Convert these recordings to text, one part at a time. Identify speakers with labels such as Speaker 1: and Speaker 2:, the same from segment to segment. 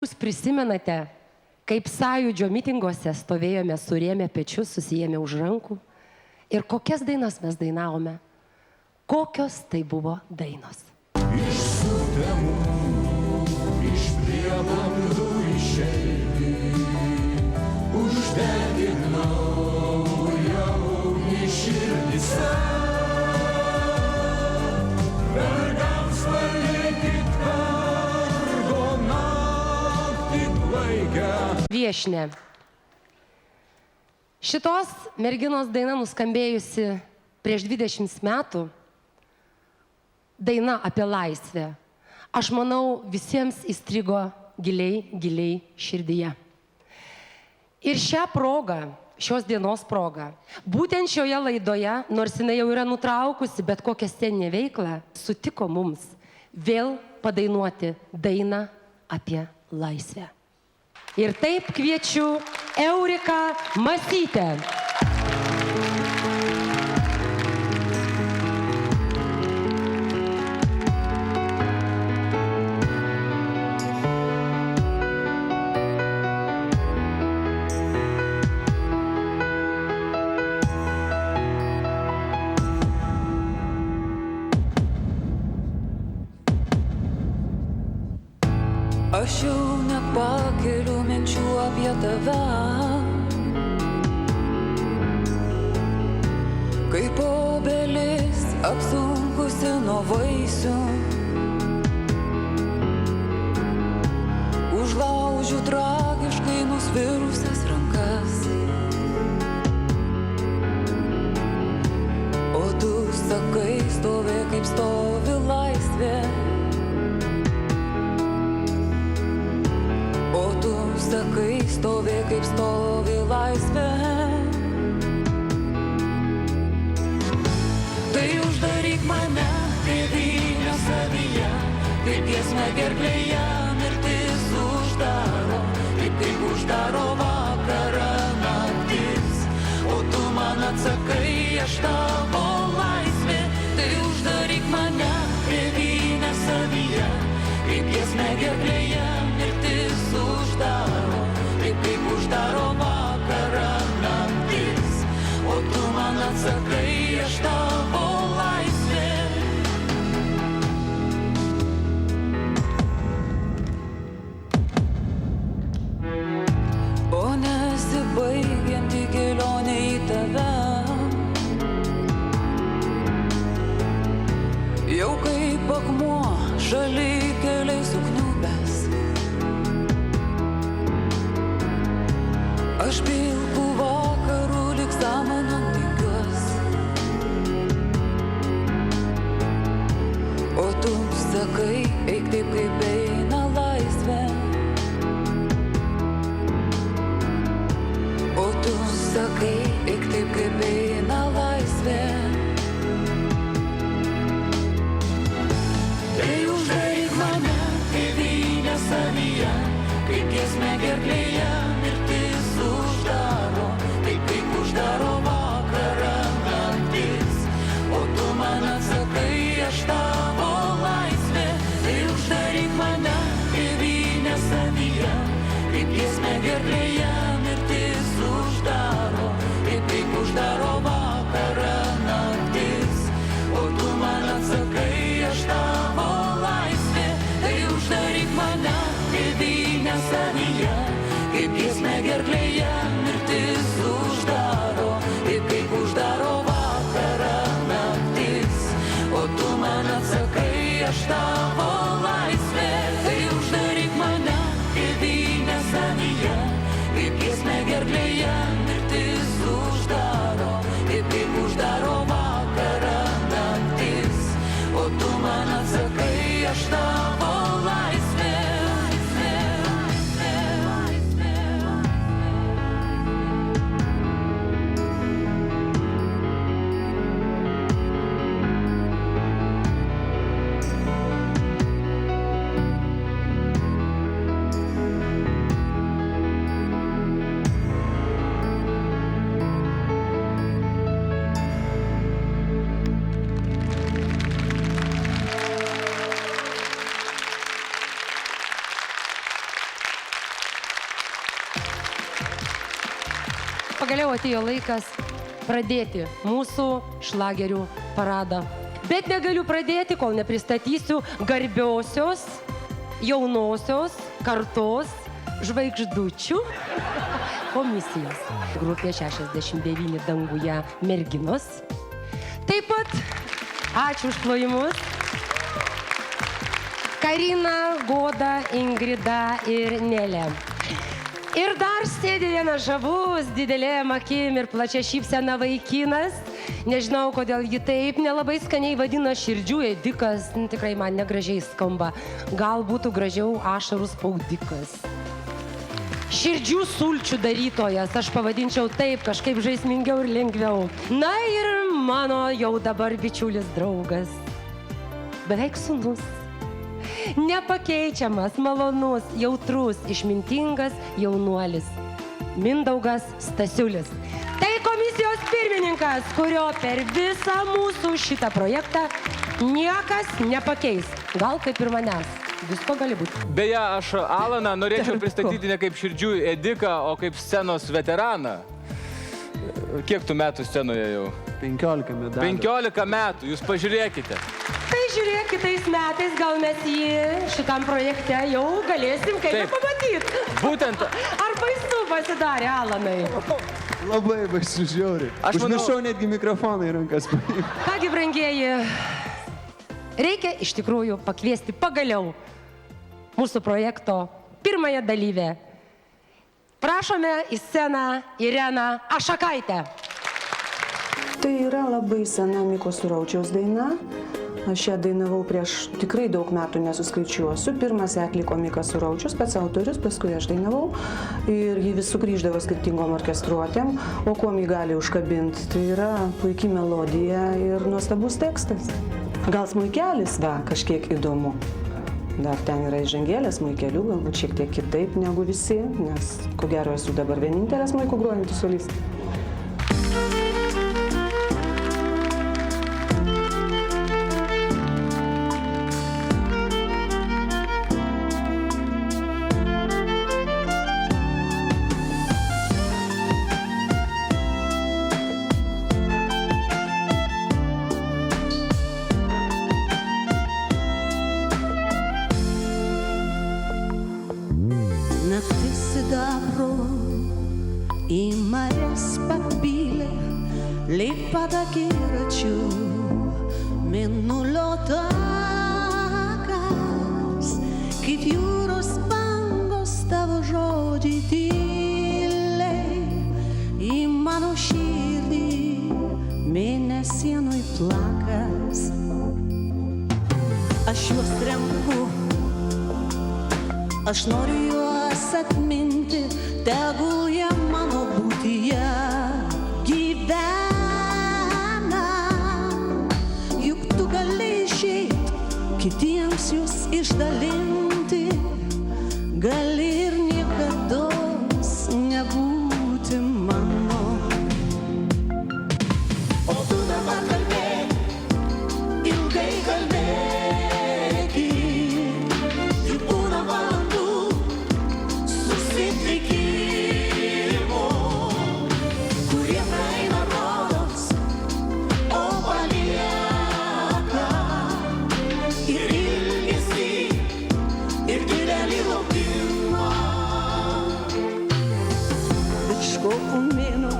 Speaker 1: Jūs prisimenate, kaip sąjūdžio mitinguose stovėjome surėmę pečius, susijėmę už rankų ir kokias dainas mes dainavome? Kokios tai buvo dainos?
Speaker 2: Iš sutemų, iš prieblandų išeiti, uždegink naują ugnį širdyse. Vergams palikit vargo naktį klaikę.
Speaker 1: Viešne. Šitos merginos daina nuskambėjusi prieš 20 metų, daina apie laisvę, aš manau, visiems įstrigo giliai, giliai širdyje. Ir šią progą, šios dienos progą, būtent šioje laidoje, nors jinai jau yra nutraukusi bet kokią sceninę veiklą, sutiko mums vėl padainuoti dainą apie laisvę. Ir taip kviečiu Euriką Masytę.
Speaker 3: Aš jau nepakeliu minčių apie tave, kaip obelis apsunkusi nuo vaisių. Užlaužiu tragiškai nusvirusias rankas, o tu sakai, stovi kaip stovi laisvė. Sakai, stovi kaip stovi laisvė. Tai uždaryk mane, tėvynę savyje, kaip giesmę gerklėje mirtis uždaro, taip kaip uždaro vakarą naktis. O tu man atsakai, aš tavo laisvė. Tai uždaryk mane, tėvynę savyje, kaip giesmę gerklėje mirtis uždaro, taip kaip uždaro vakarą naktis. O tu man atsakai, aš tavo laisvė. O nesibaigianti kelionė į tave, jau kaip akmuo šalikeliai sukniubęs. Aš pilkų vakarų lyg samanom tikiuos, o tu sakai, eik taip kaip eina laisvė. O tu sakai, eik taip kaip eina laisvė. Tai uždaryk mane, tėvynę savyje, kaip giesmę gerklėje mirtis uždaro, taip kaip uždaro vakarą naktis. O tu man atsakai, aš tavo laisvė. Tai uždaryk mane, tėvynę savyje, kaip giesmę gerklėje mirtis uždaro, taip kaip uždaro vakarą naktis. O tu man atsakai, aš tavo laisvė. Tai uždaryk mane, tėvynę savyje, kaip giesmę gerklėje mirtis uždaro, taip kaip uždaro vakarą naktis. O tu man atsakai, aš tavo laisvė. Tai uždaryk mane, tėvynę savyje, kaip giesmę gerklėje mirtis uždaro, taip kaip uždaro vakarą naktis. O tu man atsakai, aš tavo laisvė.
Speaker 1: pagaliau atėjo laikas pradėti mūsų šlagerių paradą. Bet negaliu pradėti, kol nepristatysiu garbiosios, jaunosios kartos žvaigždučių komisijos. Grupė 69 danguje merginos. Taip pat, ačiū už plojimus, Karina, Goda, Ingrida ir Nelė. Ir dar sėdi vienas žavus, didelėm akim ir plačia šypsena vaikinas. Nežinau, kodėl jį taip nelabai skaniai vadina širdžių ėdikas. Tikrai man negražiai skamba. Gal būtų gražiau ašarų spaudikas. Širdžių sulčių darytojas, aš pavadinčiau taip, kažkaip žaismingiau ir lengviau. Na ir mano jau dabar bičiulis draugas. Beveik sūnus. Nepakeičiamas, malonus, jautrus, išmintingas jaunuolis. Mindaugas Stasiulis. Tai komisijos pirmininkas, kurio per visą mūsų šitą projektą niekas nepakeis. Gal kaip ir manęs. Visko gali būti.
Speaker 4: Beje, aš Alaną norėčiau pristatyti ne kaip širdžių ėdiką, o kaip scenos veteraną. Kiek tu metų scenoje jau?
Speaker 5: 15 medalių.
Speaker 4: 15 metų, jūs pažiūrėkite.
Speaker 1: Tai žiūrėk, kitais metais gal mes jį šitam projekte jau galėsim kaip pamatyti.
Speaker 4: Būtent.
Speaker 1: Ar baisu pasidarė, Alanai?
Speaker 5: Labai baisu žiauriai.
Speaker 4: Aš
Speaker 5: užmiršau netgi mikrofoną į rankas paimti.
Speaker 1: Kągi, brangieji, reikia iš tikrųjų pakviesti pagaliau mūsų projekto pirmąją dalyvę. Prašome į sceną Ireną Ašakaitę.
Speaker 6: Tai yra labai sena Miko Suraučiaus daina. Aš ją dainavau prieš tikrai daug metų, nesuskaičiuosiu. Pirmas ją atliko Mikas Suraučius, pats autorius, paskui aš dainavau. Ir jį vis sugrįždavo skirtingom orkestruotėm. O kuom jį gali užkabinti? Tai yra puikiai melodija ir nuostabus tekstas. Gal smuikelis, va, kažkiek įdomu. Dar ten yra įžangėlė smuikelių, galbūt šiek tiek kitaip negu visi, nes ko gero esu dabar vienintelė smuiku grojanti solistė.
Speaker 7: Naktis sidabro į marias papylė, lyg padakiračių mėnulio takas, kaip jūros bangos tavo žodžiai tyliai į mano širdį mėnesienoj plakas. Aš juos renku, aš noriu juos atminti, tegul jie mano būtyje gyvena. Juk tu gali išeit, kitiems jūs išdalinti, gali ir niekados nebūti mano. O tu dabar kalbėk, ilgai kalbėki, juk būna valandų susitikimų, kurie praeina rodos, o palieka ir ilgesį, ir didelį laukimą. Virš kopų mėnuo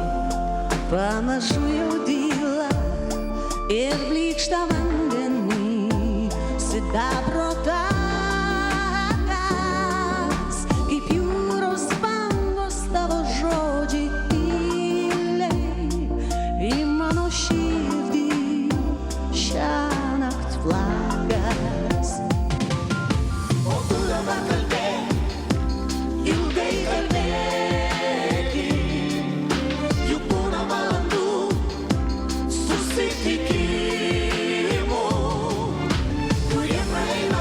Speaker 7: pamažu jau dyla ir blykšta vandenį sidabro takas, kaip jūros bangos tavo žodžiai tyliai į mano širdį šiąnakt plakas. O tu dabar kalbėk, ilgai kalbėki, juk būna valandų susitikimų, kurie praeina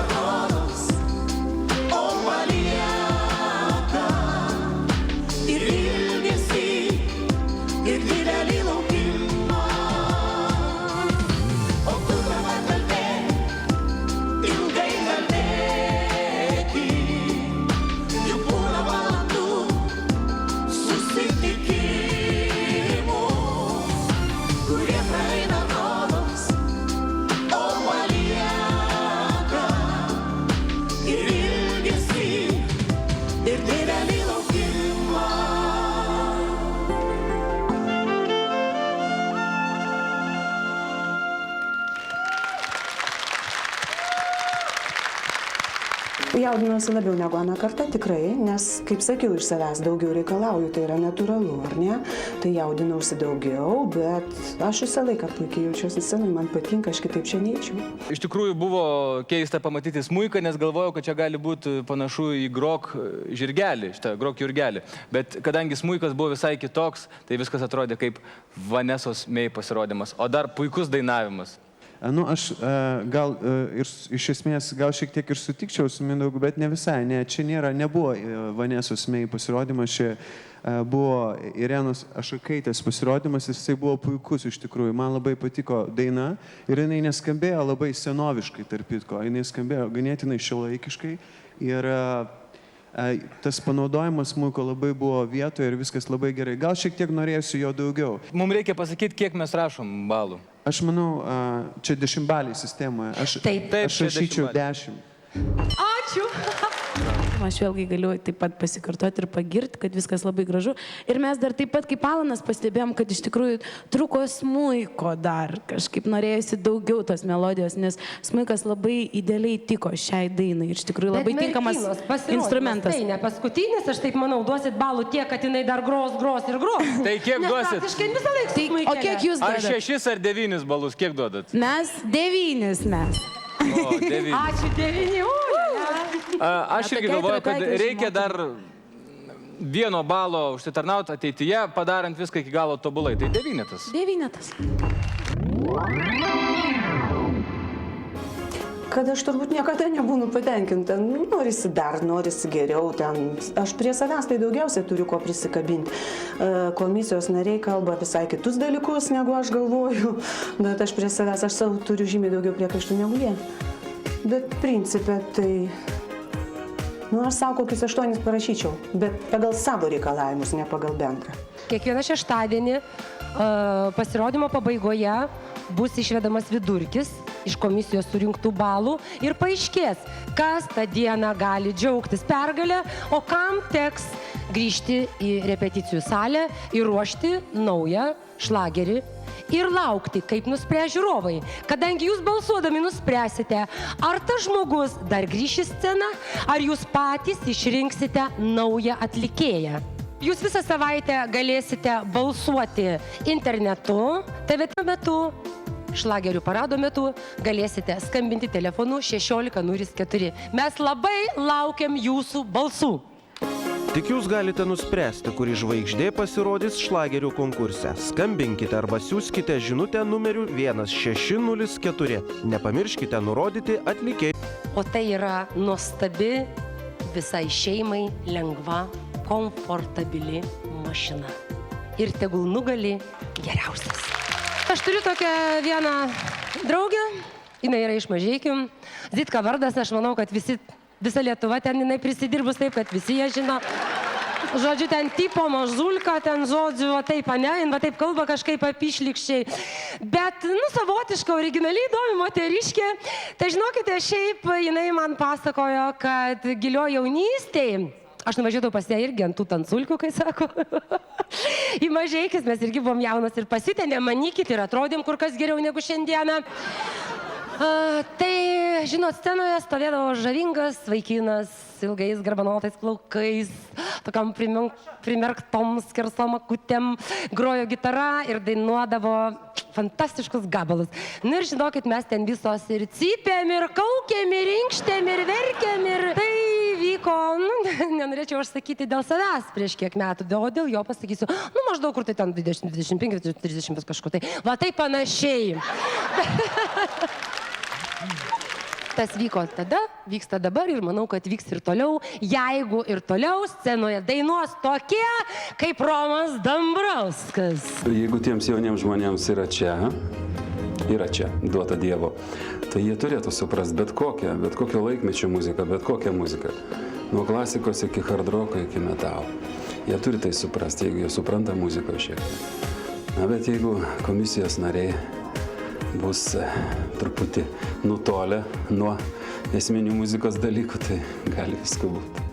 Speaker 6: jaudinuosi labiau negu ana kartą, tikrai, nes, kaip sakiau, iš savęs daugiau reikalauju, tai yra natūralu, ar ne? Tai jaudinausi daugiau, bet aš visą laiką puikiai jaučiuosi scenai, man patinka, aš kitaip čia neįčiau.
Speaker 4: Iš tikrųjų buvo keista pamatyti smuiką, nes galvojau, kad čia gali būti panašu į grok žirgelį, šitą grok jurgelį. Bet kadangi smuikas buvo visai kitoks, tai viskas atrodė kaip Vanesos Mei pasirodymas, o dar puikus dainavimas.
Speaker 5: Nu, aš gal ir iš esmės gal šiek tiek ir sutikčiau su Mindaugu, bet ne visai. Ne, čia nebuvo Vanesos Mei pasirodymas, čia buvo Irenos Ašakaitės pasirodymas, jisai buvo puikus iš tikrųjų. Man labai patiko daina ir jinai neskambėjo labai senoviškai, tarp kitko. Jinai skambėjo ganėtinai šiuolaikiškai ir tas panaudojimas smuiko labai buvo vietoje ir viskas labai gerai. Gal šiek tiek norėsiu jo daugiau.
Speaker 4: Mums reikia pasakyti, kiek mes rašom balų.
Speaker 5: Aš manau, čia 10-baliai sistemoje.
Speaker 1: Taip.
Speaker 5: Aš rašyčiau 10.
Speaker 1: Ačiū.
Speaker 8: Aš vėlgi galiu taip pat pasikartoti ir pagirti, kad viskas labai gražu. Ir mes dar taip pat, kaip Alanas, pastebėjom, kad iš tikrųjų trūko smuiko dar. Kažkaip norėjusi daugiau tos melodijos, nes smuikas labai idealiai tiko šiai dainai. Ir iš tikrųjų labai tinkamas instrumentas.
Speaker 1: Tai ne paskutinis, aš taip manau, duosit balų tiek, kad jinai dar gros ir gros.
Speaker 4: Tai kiek duosit?
Speaker 1: Praktiškai visą laiką smuikėlė.
Speaker 8: O kiek jūs
Speaker 4: Ar
Speaker 8: duodat?
Speaker 4: 6 ar 9 balus, kiek duodat?
Speaker 8: Mes 9 mes.
Speaker 4: O, 9.
Speaker 1: Ačiū, 9.
Speaker 4: Aš irgi galvoju, kad reikia dar 1 balo užsitarnauti ateityje, padarant viską iki galo tobulai. Tai 9.
Speaker 8: 9.
Speaker 6: Kad aš turbūt niekada nebūnu patenkinta, norisi dar, norisi geriau ten. Aš prie savęs tai daugiausiai turiu ko prisikabinti. Komisijos nariai kalba visai kitus dalykus, negu aš galvoju, bet aš prie savęs, aš savo turiu žymiai daugiau priekaištų negu jie. Bet principė tai, aš savo kokius 8 parašyčiau, bet pagal savo reikalavimus, ne pagal bendrą.
Speaker 1: Kiekvieną šeštadienį pasirodymo pabaigoje bus išvedamas vidurkis iš komisijos surinktų balų ir paaiškės, kas tą dieną gali džiaugtis pergalę, o kam teks grįžti į repeticijų salę ir ruošti naują šlagerį ir laukti, kaip nuspręs žiūrovai. Kadangi jūs balsuodami nuspręsite, ar tas žmogus dar grįš į sceną, ar jūs patys išrinksite naują atlikėją. Jūs visą savaitę galėsite balsuoti internetu, TV metu, šlagerių parado metu, galėsite skambinti telefonu 1604. Mes labai laukiam jūsų balsų.
Speaker 9: Tik jūs galite nuspręsti, kuri žvaigždė pasirodys šlagerių konkurse. Skambinkite arba siųskite žinutę numeriu 1604. Nepamirškite nurodyti atlikėjų.
Speaker 1: O tai yra nuostabi, visai šeimai lengva, komfortabili mašina. Ir tegul nugali geriausias. Aš turiu tokią vieną draugę, jinai yra iš Mažeikių. Zitka vardas, aš manau, kad visa Lietuva ten jinai prisidirbus taip, kad visi jie žino. Žodžiu, ten tipo mažulka, ten žodžiu, va taip, ane, jin va taip kalba kažkaip apišlikščiai. Bet, savotiška, originaliai įdomi moteriškė. Tai žinokite, šiaip jinai man pasakojo, kad gilioj jaunystėj, aš nuvažiuodavau pas ją irgi ant tų tansulkių, kai sako, į Mažeikis, mes irgi buvom jaunas ir pasitę, nemanykit, ir atrodėm kur kas geriau negu šiandieną. Tai, žinot, scenoje stovėdavo žavingas vaikinas, ilgais garbanotais plaukais, tokiam primerktom skersom akutėm, grojo gitara ir dainuodavo fantastiškus gabalus. Ir žinokit, mes ten visos ir cypėm, ir kaukėm, ir inkštėm, ir verkėm, ir tai vyko, nenorėčiau aš sakyti dėl savęs prieš kiek metų, o dėl jo pasakysiu, maždaug kur tai ten 20, 25, 30 kažkur tai, va tai panašiai. Tas vyko tada, vyksta dabar ir manau, kad vyks ir toliau, jeigu ir toliau scenoje dainuos tokie kaip Romas Dambrauskas.
Speaker 10: Jeigu tiems jauniems žmonėms yra čia, duota Dievo, tai jie turėtų suprasti bet kokio laikmečio muziką, bet kokią muziką. Nuo klasikos iki hard rocko, iki metalo. Jie turi tai suprasti, jeigu jie supranta muziką šiek tiek. Bet jeigu komisijos nariai bus truputį nutolę nuo esminių muzikos dalykų, tai gali visko būti.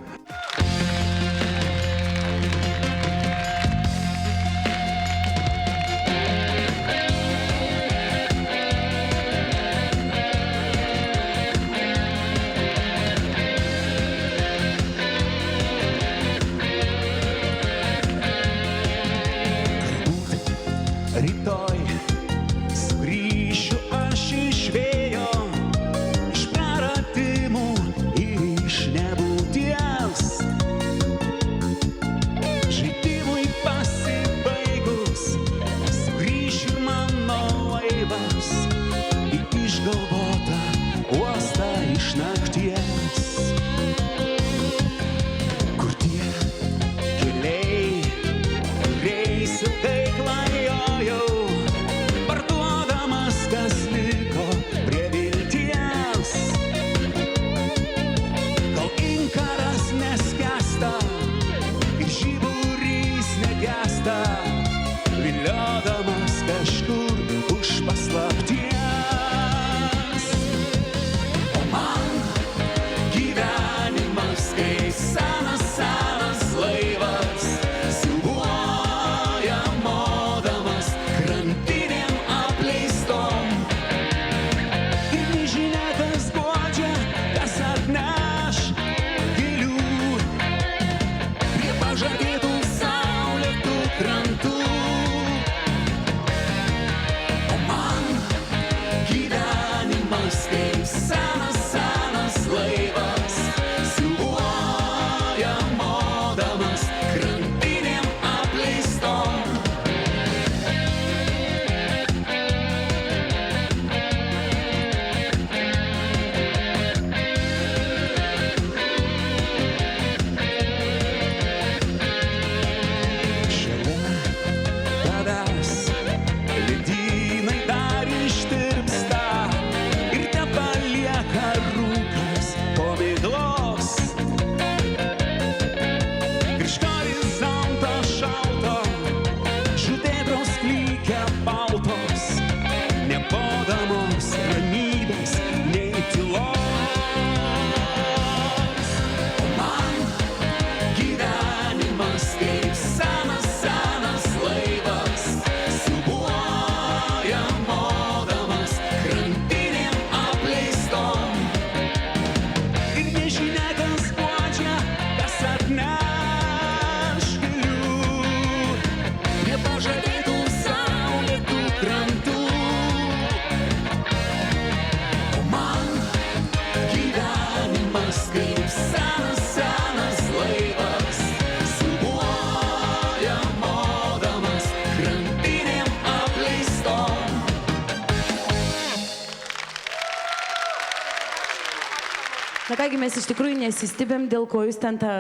Speaker 8: Kadangi mes iš tikrųjų nesistebėm, dėl ko jūs ten tą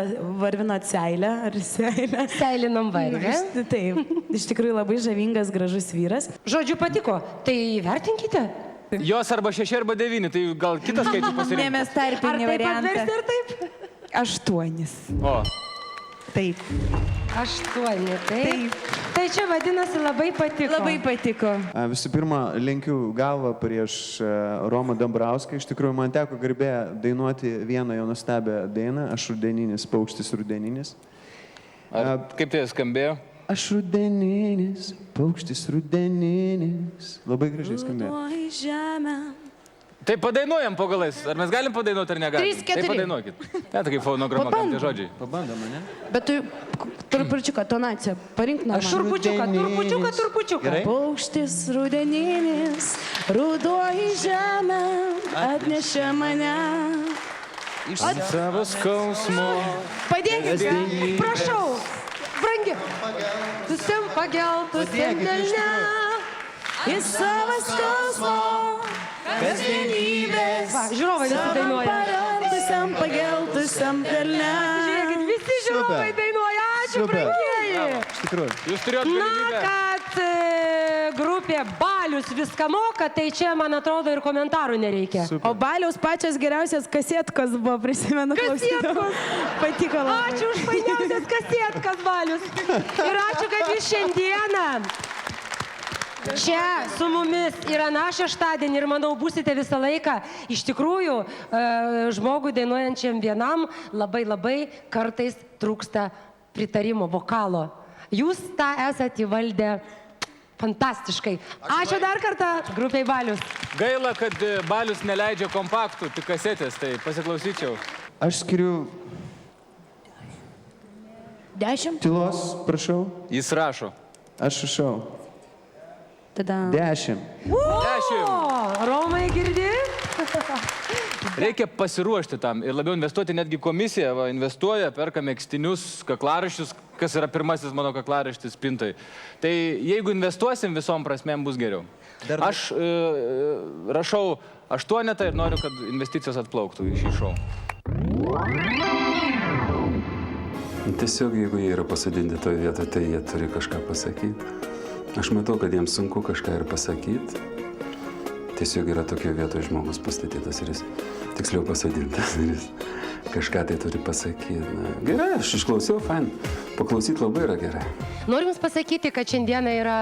Speaker 8: varvinot seilę ar seilę.
Speaker 1: Seilinam varvę.
Speaker 8: Taip, iš tikrųjų labai žavingas, gražus vyras.
Speaker 1: Žodžiu, patiko. Tai vertinkite.
Speaker 4: Jos arba 6 arba 9, tai gal kitas skaičius
Speaker 8: Ne,
Speaker 4: pasirinkti.
Speaker 8: mes
Speaker 1: Ar
Speaker 8: tarpinį
Speaker 1: taip
Speaker 8: variantą.
Speaker 1: atversti, ar taip?
Speaker 8: 8.
Speaker 4: O,
Speaker 8: Taip.
Speaker 1: 8, taip.
Speaker 8: Taip.
Speaker 1: Tai čia vadinasi labai patiko.
Speaker 8: Labai patiko.
Speaker 5: Visų pirma, lenkiu galvą prieš Romą Dambrauską. Iš tikrųjų, man teko garbė dainuoti vieną jo nuostabią dainą, Aš rudeninis, paukštis rudeninis.
Speaker 4: kaip tai skambėjo?
Speaker 5: Aš rudeninis, paukštis rudeninis. Labai gražiai skambėjo.
Speaker 8: Ruduo į žemę.
Speaker 4: Tai padainuojam po galais. Ar mes galim padainuoti ar negalim?
Speaker 1: 3, 4.
Speaker 4: Tai padainuokit. Ne, tai kaip fonogramma, kam tie žodžiai.
Speaker 5: Pabandom, ne?
Speaker 8: Bet tu trupučiuką tonaciją parink
Speaker 1: Aš
Speaker 8: normaliai.
Speaker 1: turpučiuką.
Speaker 5: Gerai?
Speaker 8: Paukštis rudeninis, ruduo į žemę atnešė mane.
Speaker 4: Savo skausmo.
Speaker 8: Padėkit.
Speaker 1: Prašau, brangi. Tusim pageltusim delne.
Speaker 8: Į savo skausmo kasdienybės.
Speaker 1: Va, žiūrovai visi dainuoja.
Speaker 8: Pageltusiam, pageltusiam delne.
Speaker 1: Žiūrėkit, visi žiūrovai dainuoja. Ačiū,
Speaker 5: Super.
Speaker 1: brangieji.
Speaker 5: Iš tikrųjų.
Speaker 4: Jūs turėjot
Speaker 1: Na,
Speaker 4: galimybę.
Speaker 1: kad grupė Balius viską moka, tai čia, man atrodo, ir komentarų nereikia.
Speaker 8: O Baliaus pačios geriausias kasetkos buvo, prisimenu.
Speaker 1: Kasetkos?
Speaker 8: Patiko labai.
Speaker 1: Ačiū už fainiausias kasetkas, Balius. Ir ačiū, kad jūs šiandieną čia su mumis ir aną šeštadienį ir manau būsite visą laiką. Iš tikrųjų, žmogui dainuojančiam vienam labai kartais trūksta pritarimo, vokalo. Jūs tą esate įvaldę fantastiškai. Ačiū dar kartą, grupiai Balius.
Speaker 4: Gaila, kad Balius neleidžia kompaktų, tik kasetės, tai pasiklausyčiau.
Speaker 5: Aš skiriu
Speaker 8: 10.
Speaker 5: tylos, prašau.
Speaker 4: Jis rašo.
Speaker 5: Aš rašau.
Speaker 8: Tada
Speaker 5: 10.
Speaker 4: 10.
Speaker 1: O, Romai girdi?
Speaker 4: Reikia pasiruošti tam ir labiau investuoti, netgi komisija investuoja, perka megztinius, kaklaraščius, kas yra pirmasis mano kaklaraštis spintai. Tai jeigu investuosim visom prasmėm, bus geriau. Aš rašau 8 ir noriu, kad investicijos atplauktų į šį šou.
Speaker 10: Tiesiog, jeigu jie yra pasodinti toje vietoje, tai jie turi kažką pasakyti. Aš matau, kad jiems sunku kažką ir pasakyti. Tiesiog yra tokio vietoje žmogus pastatytas ir jis, tiksliau pasodintas, ir jis kažką tai turi pasakyti. Na, gerai, aš išklausiau, fain. Paklausyti labai yra gerai.
Speaker 1: Noriu Jums pasakyti, kad šiandieną yra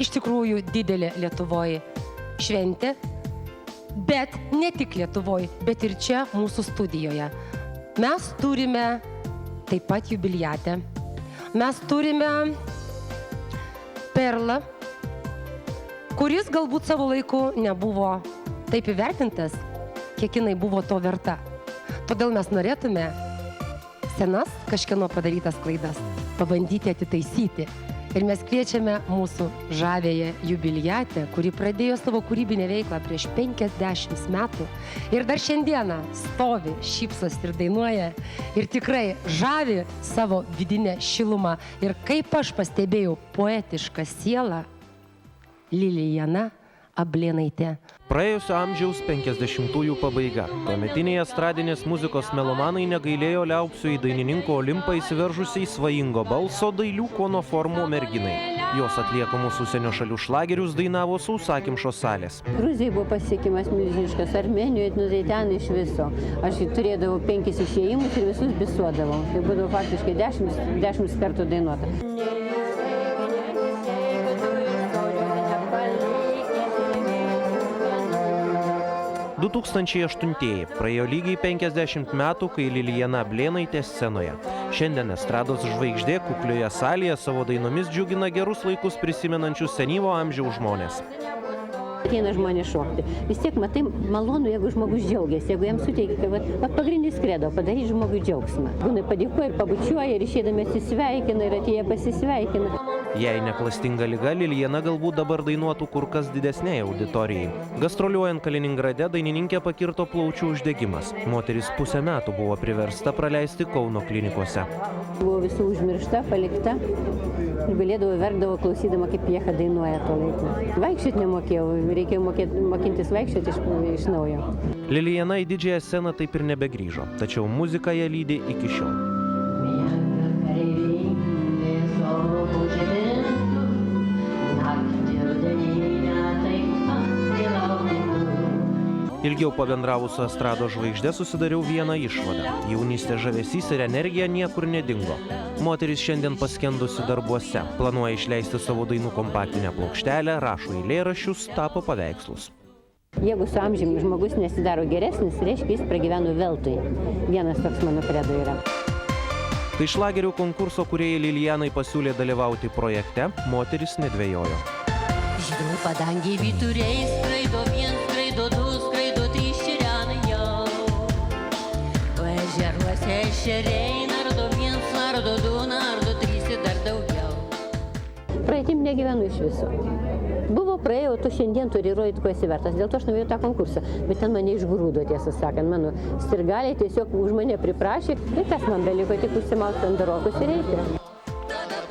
Speaker 1: iš tikrųjų didelė Lietuvoje šventė, bet ne tik Lietuvoje, bet ir čia mūsų studijoje. Mes turime taip pat jubiliatę. Mes turime Perlą, kuris galbūt savo laiku nebuvo taip įvertintas, kiek jinai buvo to verta. Todėl mes norėtume senas kažkieno padarytas klaidas pabandyti atitaisyti. Ir mes kviečiame mūsų žavėją jubiliatę, kuri pradėjo savo kūrybinę veiklą prieš 50 metų. Ir dar šiandieną stovi, šypsosi ir dainuoja. Ir tikrai žavi savo vidinę šilumą. Ir kaip aš pastebėjau, poetišką sielą Lilijana Ablėnaitė.
Speaker 9: Praėjusio amžiaus 50-ųjų pabaiga. Tuometiniai estradinės muzikos melomanai negailėjo liaupsių į dainininko Olimpą įsiveržusiai svajingo balso dailių kono formų merginai. Jos atliekamus užsienio šalių šlagerius dainavo sausakimšos salės.
Speaker 11: Gruzijai buvo pasiekimas milžiniškas, Armenijoje, nu tai ten iš viso. Aš turėdavau 5 išėjimus ir visus bisuodavau. Tai būdavo faktiškai 10 kartų dainuota.
Speaker 9: 2008-ieji praėjo lygiai 50 metų, kai Lilijana Ablėnaitė scenoje. Šiandien estrados žvaigždė kuklioje salėje savo dainomis džiugina gerus laikus prisimenančius senyvo amžiaus žmonės.
Speaker 11: Ateina žmonės šokti. Vis tiek matai malonu, jeigu žmogus džiaugiasi, jeigu jam suteikia, kad pagrindinis kredo padaryti žmogui džiaugsmą. Būna padėkoja ir pabučiuoja ir išėdami atsisveikina ir atėję pasisveikina.
Speaker 9: Jei ne klastinga liga, Lilijana galbūt dabar dainuotų kur kas didesnei auditorijai. Gastroliuojant Kaliningrade dainininkė pakirto plaučių uždegimas. Moteris pusę metų buvo priversta praleisti Kauno klinikose.
Speaker 11: Buvo visų užmiršta, palikta ir galėdavo, verkdavo, klausydama, kaip Piecha dainuoja to laiką. Vaikščioti nemokėjau, reikėjo mokintis vaikščioti iš naujo.
Speaker 9: Lilijana į didžiąją sceną taip ir nebegrįžo, tačiau muzika ją lydi iki šiol. Ilgiau pabendravus su estrados žvaigžde susidariau vieną išvadą. Jaunystės žavesys ir energija niekur nedingo. Moteris šiandien paskendusi darbuose, planuoja išleisti savo dainų kompaktinę plokštelę, rašo eilėraščius, tapo paveikslus.
Speaker 11: Jeigu su amžiumi žmogus nesidaro geresnis, reiškia jis pragyveno veltui. Vienas toks mano kredo yra.
Speaker 9: Kai šlagerių konkurso kūrėjai Lilijanai pasiūlė dalyvauti projekte, moteris nedvejojo.
Speaker 7: Žydrų padangį vyturiai skraido vien, skraido du, skraido trys širena jau. O ežeruose ešeriai nardo viens, nardo du, nardo trys ir dar daugiau.
Speaker 11: Praeitim negyvenu iš viso. Buvo praėjo, tu šiandien turi įrodyti, ko esi vertas. Dėl to aš nuėjau tą konkursą. Bet ten mane išgrūdo, tiesą sakant. Mano sirgaliai tiesiog už mane priprašė. Tai kas man beliko, tik užsimausti ant darokus ir eiti.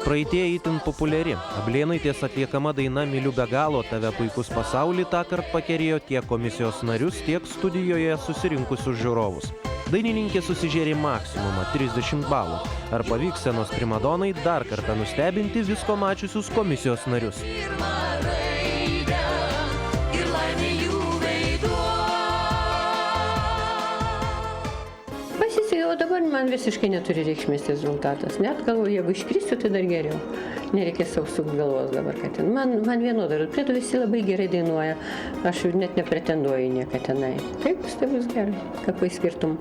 Speaker 9: Praeitie itin populiari. Ablėnaitės atliekama daina Myliu be galo, tave puikus pasaulį tąkart pakerėjo tiek komisijos narius, tiek studijoje susirinkusius žiūrovus. Dainininkė susižėrė maksimumą 30 balų. Ar pavyks scenos primadonai dar kartą nustebinti visko mačiusius komisijos narius?
Speaker 11: O dabar man visiškai neturi reikšmės rezultatas. Net galvoju, jeigu iškrisiu, tai dar geriau. Nereikės savo sukti galvos dabar, kad ten. Man vienodai, priedu visi labai gerai dainuoja. Aš net nepretenduoju nieką tenai. Taip, tai bus gerai. Какой skirtum.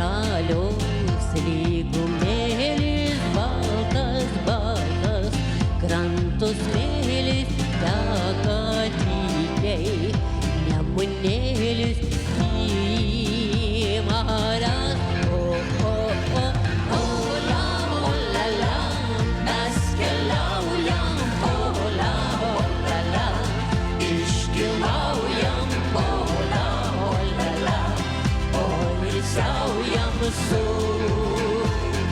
Speaker 7: Žalios lygumėlis, baltas, baltas, krantos smėlis, teka tykiai, nemunėlis, įmaras, ola, ola, la, mes keliaujam, ola, ola, la, iškeliaujam, ola, ola, la, poilsiaujam su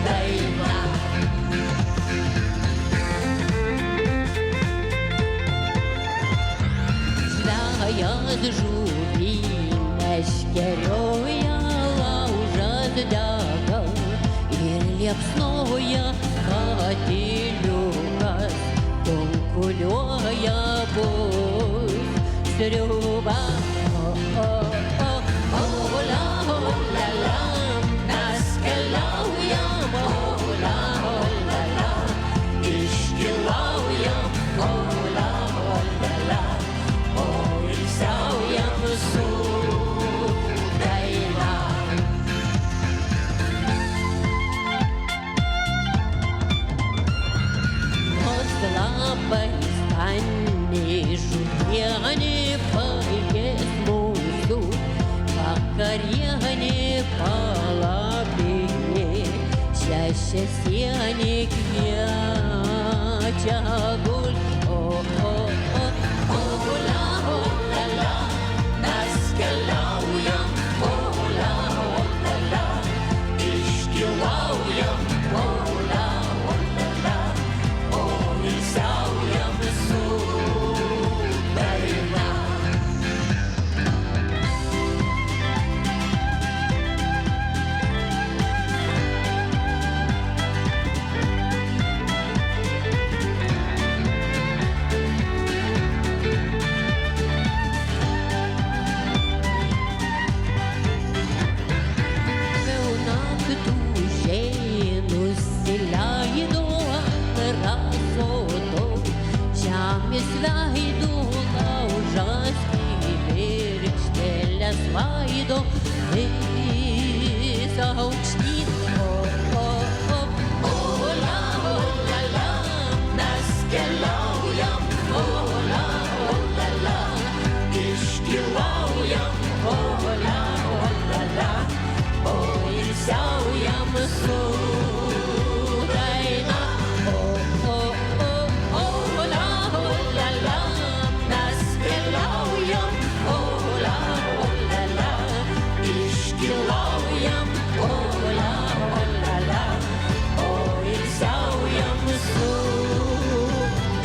Speaker 7: daina. Žvejas žuvį meškerioja, laužas dega ir liepsnoja katiliukas, kunkuliuoja bus sriuba. Ola, ola, la, mes keliaujam, ola, ola, la, iškeliaujam, ola, ola, la, poilsiaujam su daina. Nors labai skaniai žuvienė baigės mūsų, vakarienė palapinė, šešiasienė kviečia gult. Ola, ola, la, mes keliaujam, ola, ola, la, iškeliaujam, ola, ola, la, poilsiaujam su daina. Nusileido ant rasoto, žemės veido laužas kibirkštėlės vaido vis aukštyn. šiltaujam, ola, olala, o ilsiaujam su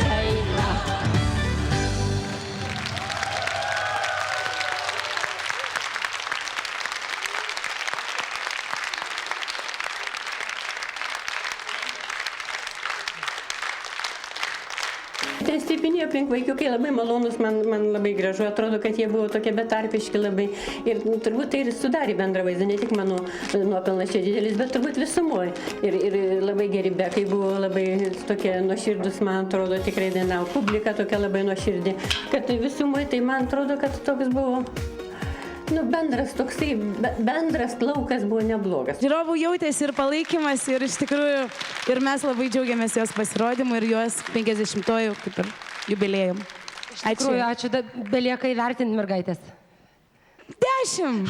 Speaker 7: daina.
Speaker 11: Ten stebiniai aplink vaikiukai labai malonus, man labai gražu, atrodo, kad jie buvo tokie betarpiški labai. Ir turbūt tai ir sudarė bendrą vaizdą, ne tik mano nuopelnas čia didelis, bet turbūt visumoje. Ir labai geri bekai buvo labai tokie nuoširdus, man atrodo, tikrai dainavo. Publika tokia labai nuoširdi. Kad visumoje, tai man atrodo, kad toks buvo, bendras toksai, bendras laukas buvo neblogas.
Speaker 8: Žiūrovų jautėsi ir palaikymas, ir iš tikrųjų, ir mes labai džiaugiamės jos pasirodymu ir jos 50-ojų kaip ir jubiliejum.
Speaker 1: Iš tikrųjų, ačiū. Belieka įvertinti mergaitės.
Speaker 8: 10!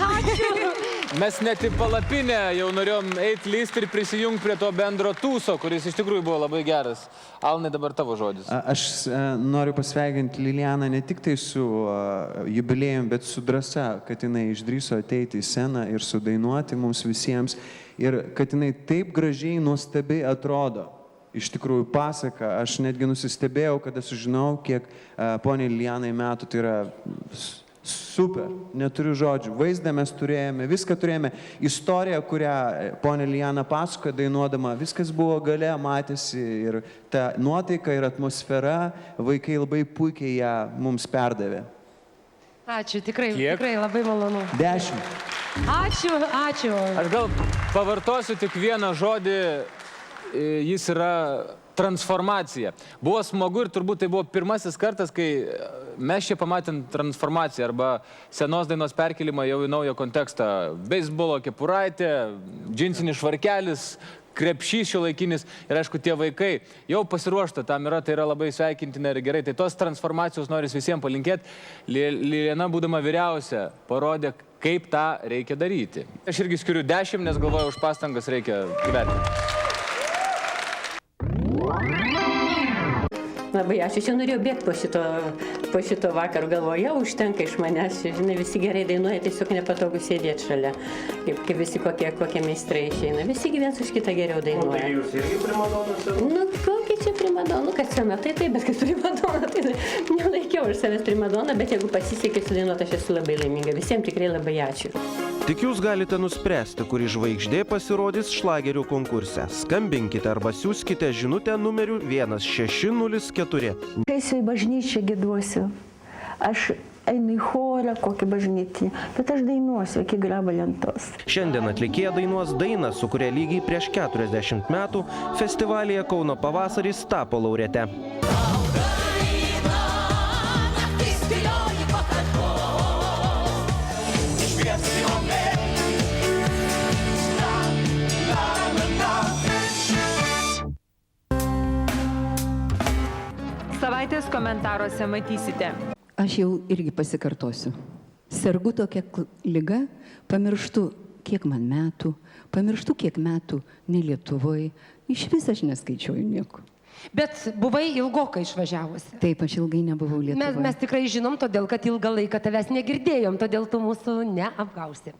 Speaker 4: Mes net į palapinę jau norėjom eiti, lysti ir prisijungti prie to bendro tūso, kuris iš tikrųjų buvo labai geras. Alnai, dabar tavo žodis.
Speaker 5: Aš noriu pasveikinti Lilianą ne tik tai su jubiliejum, bet su drąsa, kad jinai išdrįso ateiti į sceną ir sudainuoti mums visiems. Ir kad jinai taip gražiai, nuostabiai atrodo. Iš tikrųjų, pasaka. Aš netgi nusistebėjau, kada sužinau, kiek poniai Lilianai metų. Tai yra super, neturiu žodžių. Vaizdą mes turėjome, viską turėjome. Istoriją, kurią ponė Liliana pasakoja dainuodama, viskas buvo gale, matėsi ir ta nuotaika ir atmosfera, vaikai labai puikiai ją mums perdavė.
Speaker 1: Ačiū, tikrai,
Speaker 4: Kiek?
Speaker 1: tikrai labai malonu.
Speaker 5: 10.
Speaker 1: Ačiū, ačiū.
Speaker 4: Aš gal pavartosiu tik vieną žodį, jis yra transformacija. Buvo smagu ir turbūt tai buvo pirmasis kartas, kai mes čia pamatėm transformaciją arba senos dainos perkelimą jau į naują kontekstą. Beisbolo kepuraitė, džinsinis švarkelis, krepšys šiuolaikinis ir aišku tie vaikai jau pasiruošta tam yra, tai yra labai sveikintina ir gerai. Tai tos transformacijos noris visiems palinkėti. Liliana, būdama vyriausia, parodė, kaip tą reikia daryti. Aš irgi skiriu 10, nes galvoju, už pastangas reikia įvertinti.
Speaker 11: Labai ačiū. Čia norėjau bėgti po šito vakaro, galvoju, jau užtenka iš manęs. Žinai, visi gerai dainuoja, tiesiog nepatogu sėdėti šalia. Kaip visi kokie meistrai išeina. Visi viens už kitą geriau dainuoja.
Speaker 9: Jūs irgi primadonas?
Speaker 11: Kokie čia primadona? Kad sena, tai taip, bet kad primadona, tai nelaikiau už savęs primadona, bet jeigu pasisekė sudainuoti, aš esu labai laiminga. Visiems tikrai labai ačiū.
Speaker 9: Tik jūs galite nuspręsti, kuri žvaigždė pasirodys šlagerių konkurse. Skambinkite arba siųskite žinutę numeriu 1604.
Speaker 12: Kai esu į bažnyčią giduosiu, aš einu į chorą, kokį bažnytinį, bet aš dainuosiu iki grabo lentos.
Speaker 9: Šiandien atlikėja dainuos dainą, su kuria lygiai prieš 40 metų festivalyje Kauno pavasaris tapo laureate.
Speaker 13: Savaitės komentaruose matysite.
Speaker 14: Aš jau irgi pasikartosiu. Sergu tokia liga, pamirštu, kiek man metų, pamirštu, kiek metų ne Lietuvoje. Iš vis aš neskaičiuoju nieko.
Speaker 1: Bet buvai ilgokai išvažiavusi.
Speaker 14: Taip, aš ilgai nebuvau Lietuvoje.
Speaker 1: Mes tikrai žinom, todėl kad ilgą laiką tavęs negirdėjom, todėl tu mūsų neapgausi.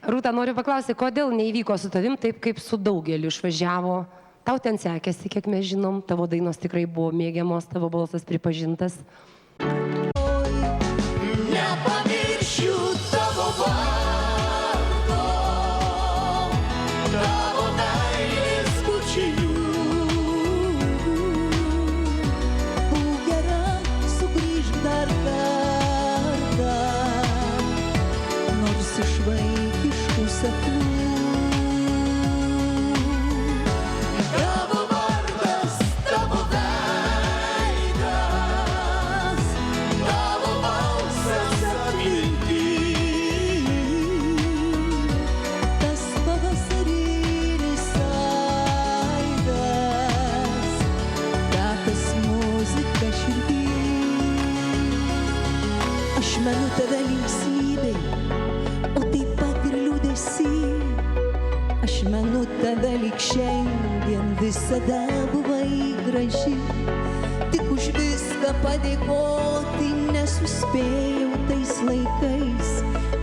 Speaker 1: Rūta, noriu paklausyti, kodėl neįvyko su tavim taip, kaip su daugeliu išvažiavo? Tau ten sekėsi, kiek mes žinom, tavo dainos tikrai buvo mėgiamos, tavo balsas pripažintas.
Speaker 2: Nepamiršiu tavo vardo, tavo meilės bučinių. Būk gera, sugrįžk dar kartą, nors iš vaikiškų sapnų. Tavo vardas, tavo veidas, tavo balsas atminty. Tas pavasarinis aidas, takas muzika širdį. Aš menu tave linksmybei, o taip pat ir liūdesį. Aš menu tave lyg šiandien visada buvai graži. Tik už viską padėkoti nesuspėjau tais laikais,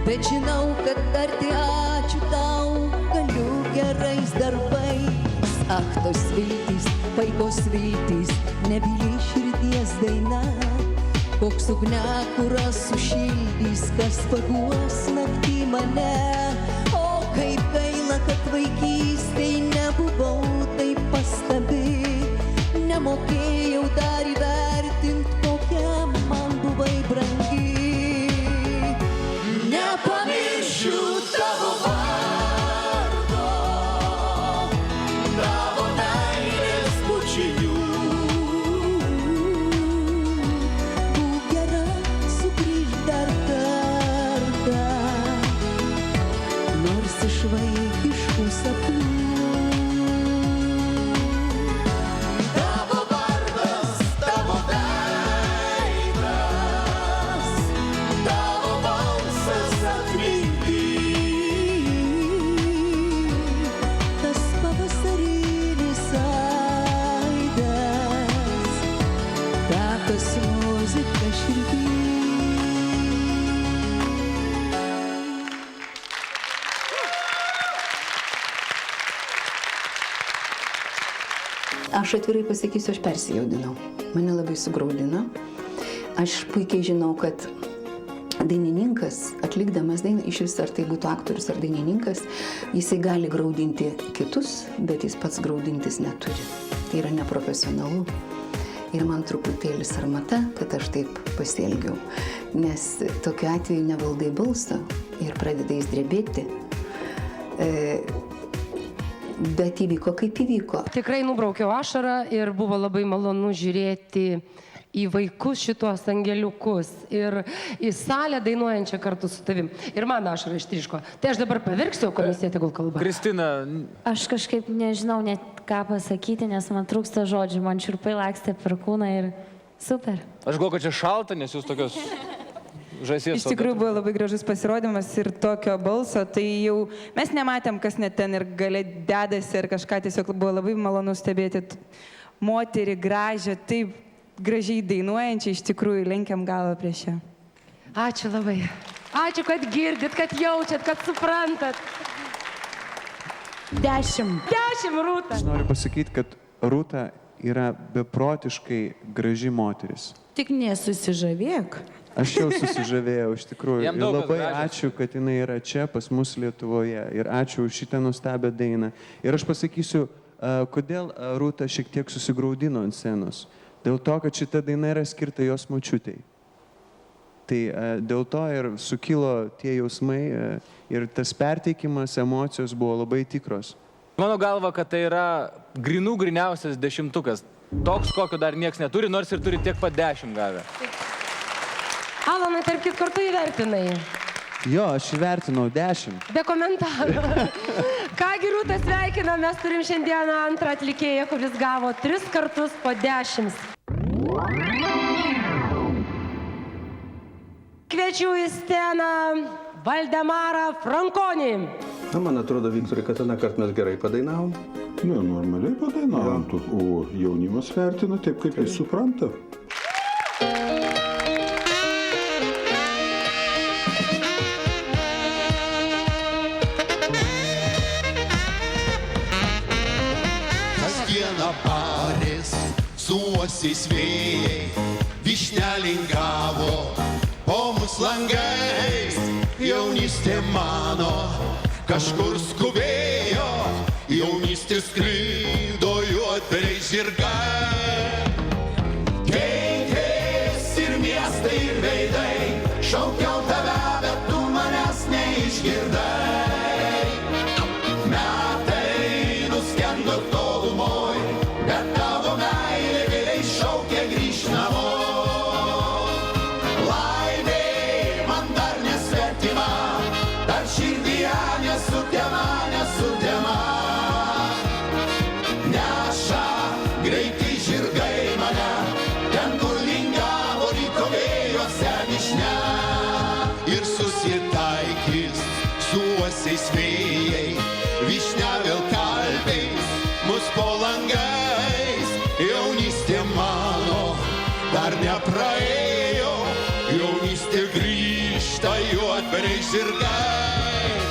Speaker 2: bet žinau, kad tarti ačiū tau galiu gerais darbais. Ach, tos viltys, paikos viltys, nebyli širdies daina. Koks ugniakuras sušildys, kas paguos naktį mane. O kaip gaila, kad vaikystėj nebuvau taip pastabi. Nemokėjau dar įvertint, kokia man buvai brangi. Nepamiršiu tavo vardo, tavo meilės bučinių. Būk gera, sugrįžk dar kartą, nors iš vaikiškų sapnų.
Speaker 14: Aš atvirai pasakysiu, aš persijaudinau. Mane labai sugraudino. Aš puikiai žinau, kad dainininkas, atlikdamas dainą, iš vis ar tai būtų aktorius ar dainininkas, jisai gali graudinti kitus, bet jis pats graudintis neturi. Tai yra neprofesionalu. Ir man truputėlį sarmata, kad aš taip pasielgiau. Nes tokiu atveju nevaldai balsą ir pradeda jis drebėti. Bet įvyko kaip įvyko.
Speaker 1: Tikrai nubraukiau ašarą ir buvo labai malonu žiūrėti į vaikus šitos angeliukus ir į salę dainuojančią kartu su tavim. Ir man ašara ištryško. Tai aš dabar pavirksiu, komisija tegul kalba.
Speaker 4: Kristina.
Speaker 15: Aš kažkaip nežinau net ką pasakyti, nes man trūksta žodžių. Man šiurpai lakstė per kūną ir super.
Speaker 4: Aš galvoju, kad čia šalta, nes jūs tokios žąsies.
Speaker 13: Iš tikrųjų buvo labai gražus pasirodymas ir tokio balso, tai jau mes nematėm, kas net ten ir gale dedasi ir kažką, tiesiog buvo labai malonu stebėti moterį gražią, taip gražiai dainuojančią, iš tikrųjų lenkiam galvą prieš ją.
Speaker 1: Ačiū labai. Ačiū, kad girdit, kad jaučiat, kad suprantat. 10. 10, Rūta.
Speaker 5: Aš noriu pasakyti, kad Rūta yra beprotiškai graži moteris.
Speaker 8: Tik nesusižavėk.
Speaker 5: Aš jau susižavėjau, iš tikrųjų.
Speaker 4: Jam
Speaker 5: Ir
Speaker 4: daug kas
Speaker 5: labai
Speaker 4: gražios.
Speaker 5: ačiū, kad jinai yra čia pas mus Lietuvoje. Ir ačiū už šitą nuostabią dainą. Ir aš pasakysiu, kodėl Rūta šiek tiek susigraudino ant scenos. Dėl to, kad šita daina yra skirta jos močiutei. Tai dėl to ir sukilo tie jausmai ir tas perteikimas, emocijos buvo labai tikros.
Speaker 4: Mano galva, kad tai yra griniausias 10-tukas. Toks, kokio dar nieks neturi, nors ir turi tiek pat 10 gavę.
Speaker 1: Alanai, tarp kitko, kartu įvertinai.
Speaker 5: Jo, aš įvertinau 10.
Speaker 1: Be komentarų. Kągi, Rūta, sveikina, mes turim šiandieną antrą atlikėją, kuris gavo 3 kartus po 10. Kviečiu į sceną Valdemarą Frankonį.
Speaker 16: Na, man atrodo, Viktorai, kad tą kartą mes gerai padainavom.
Speaker 17: Ne, normaliai padainavom, o jaunimas vertina taip, kaip jis supranta.
Speaker 18: Kasdieną barės, suosiais vėjai, vyšnia lingavo po mus langais. Jaunystė mano kažkur skubėjo, jaunystė skrido juodberiais žirgai. Keitės ir miestai, ir veidai, šaukiau tave, bet tu manęs neišgirdai. Metai nuskendo tolumoj, bet tavo meilė giliai šaukė grįžt namo. Laimė man dar nesvetima, dar širdyje nesutema, nesutema. Neša greitai žirgai mane, ten kur lingavo ryto vėjuose vyšnia. Ir susitaikys su uosiais vėjai, vyšnia vėl kalbės mus po langais. Jaunystė mano dar nepraėjo, jaunystė grįžta juodberiais žirgai.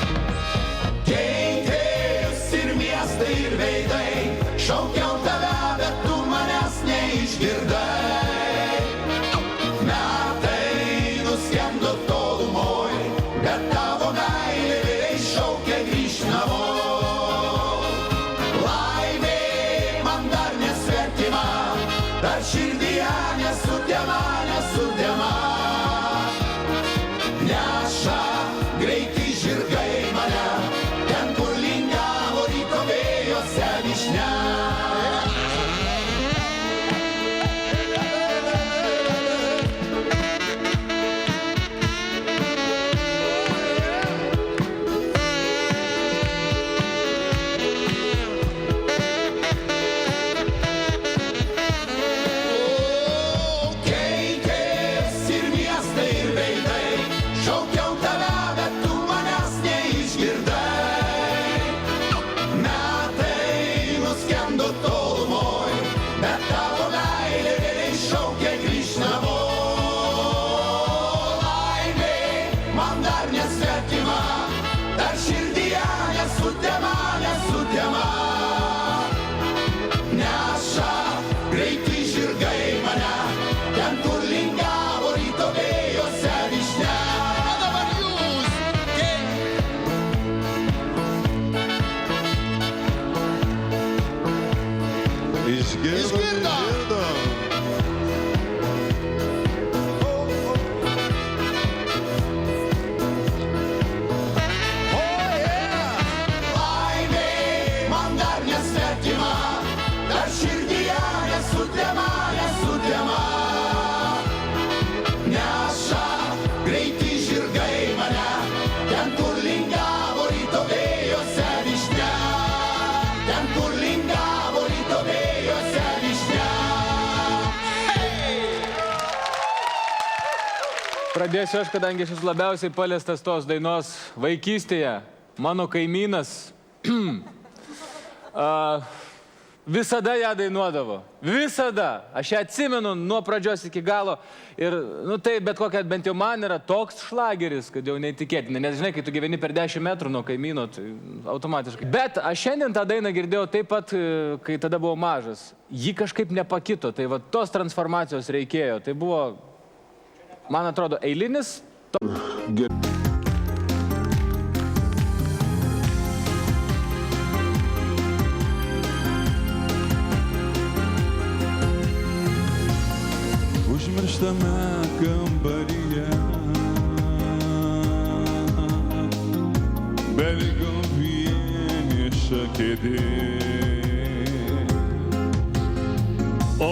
Speaker 18: Išgirdo. Laimė man dar nesvetima, dar širdyje nesutema. Neša greiti žirgai mane, ten kur lingavo ryto vėjose višnia, ten kur lingavo ryto vėjose višnia.
Speaker 4: Pradėsiu aš, kadangi aš esu labiausiai paliestas tos dainos vaikystėje. Mano kaimynas visada ją dainuodavo. Visada. Aš ją atsimenu nuo pradžios iki galo. Ir, tai bet kokia, bent jau man yra toks šlageris, kad jau neįtikėtina. Nes žinai, kai tu gyveni per 10 metrų nuo kaimyno, tai automatiškai. Bet aš šiandien tą dainą girdėjau taip pat, kai tada buvau mažas. Ji kažkaip nepakito. Tai va, tos transformacijos reikėjo. Tai buvo, man atrodo, eilinis.
Speaker 18: Užmirštame kambaryje beliko vieniša kėdė, o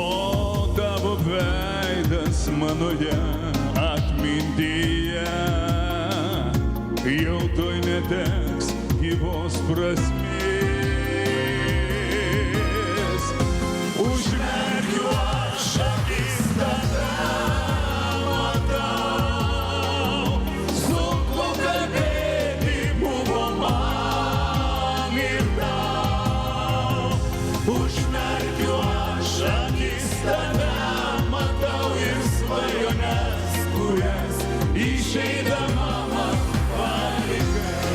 Speaker 18: tavo veidas manoje atmintyje jau tuoj neteks gyvos prasmės. Užmerkiu aš akis, tada matau, sunku kalbėti buvo man ir tau. Užmerkiu aš akis, tada matau ir svajones, kurias išeidama man palikai.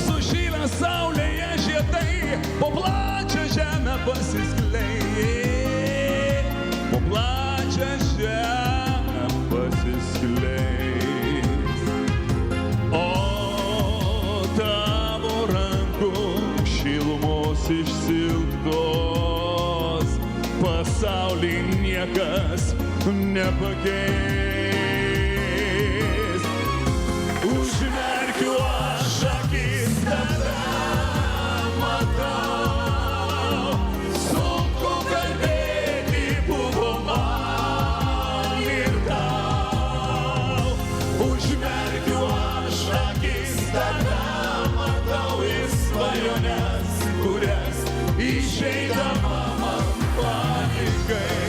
Speaker 18: Sušylę saulėje žiedai po plačią žemę pasiskleis, po plačią žemę pasiskleis. O tavo rankų šilumos išsilptos pasaulį niekas nepakeis. Užmerkiu aš akis, tada matau, sunku kalbėti buvo man ir tau. Užmerkiu aš akis, tada matau ir svajones, kurias išeidama man palikai.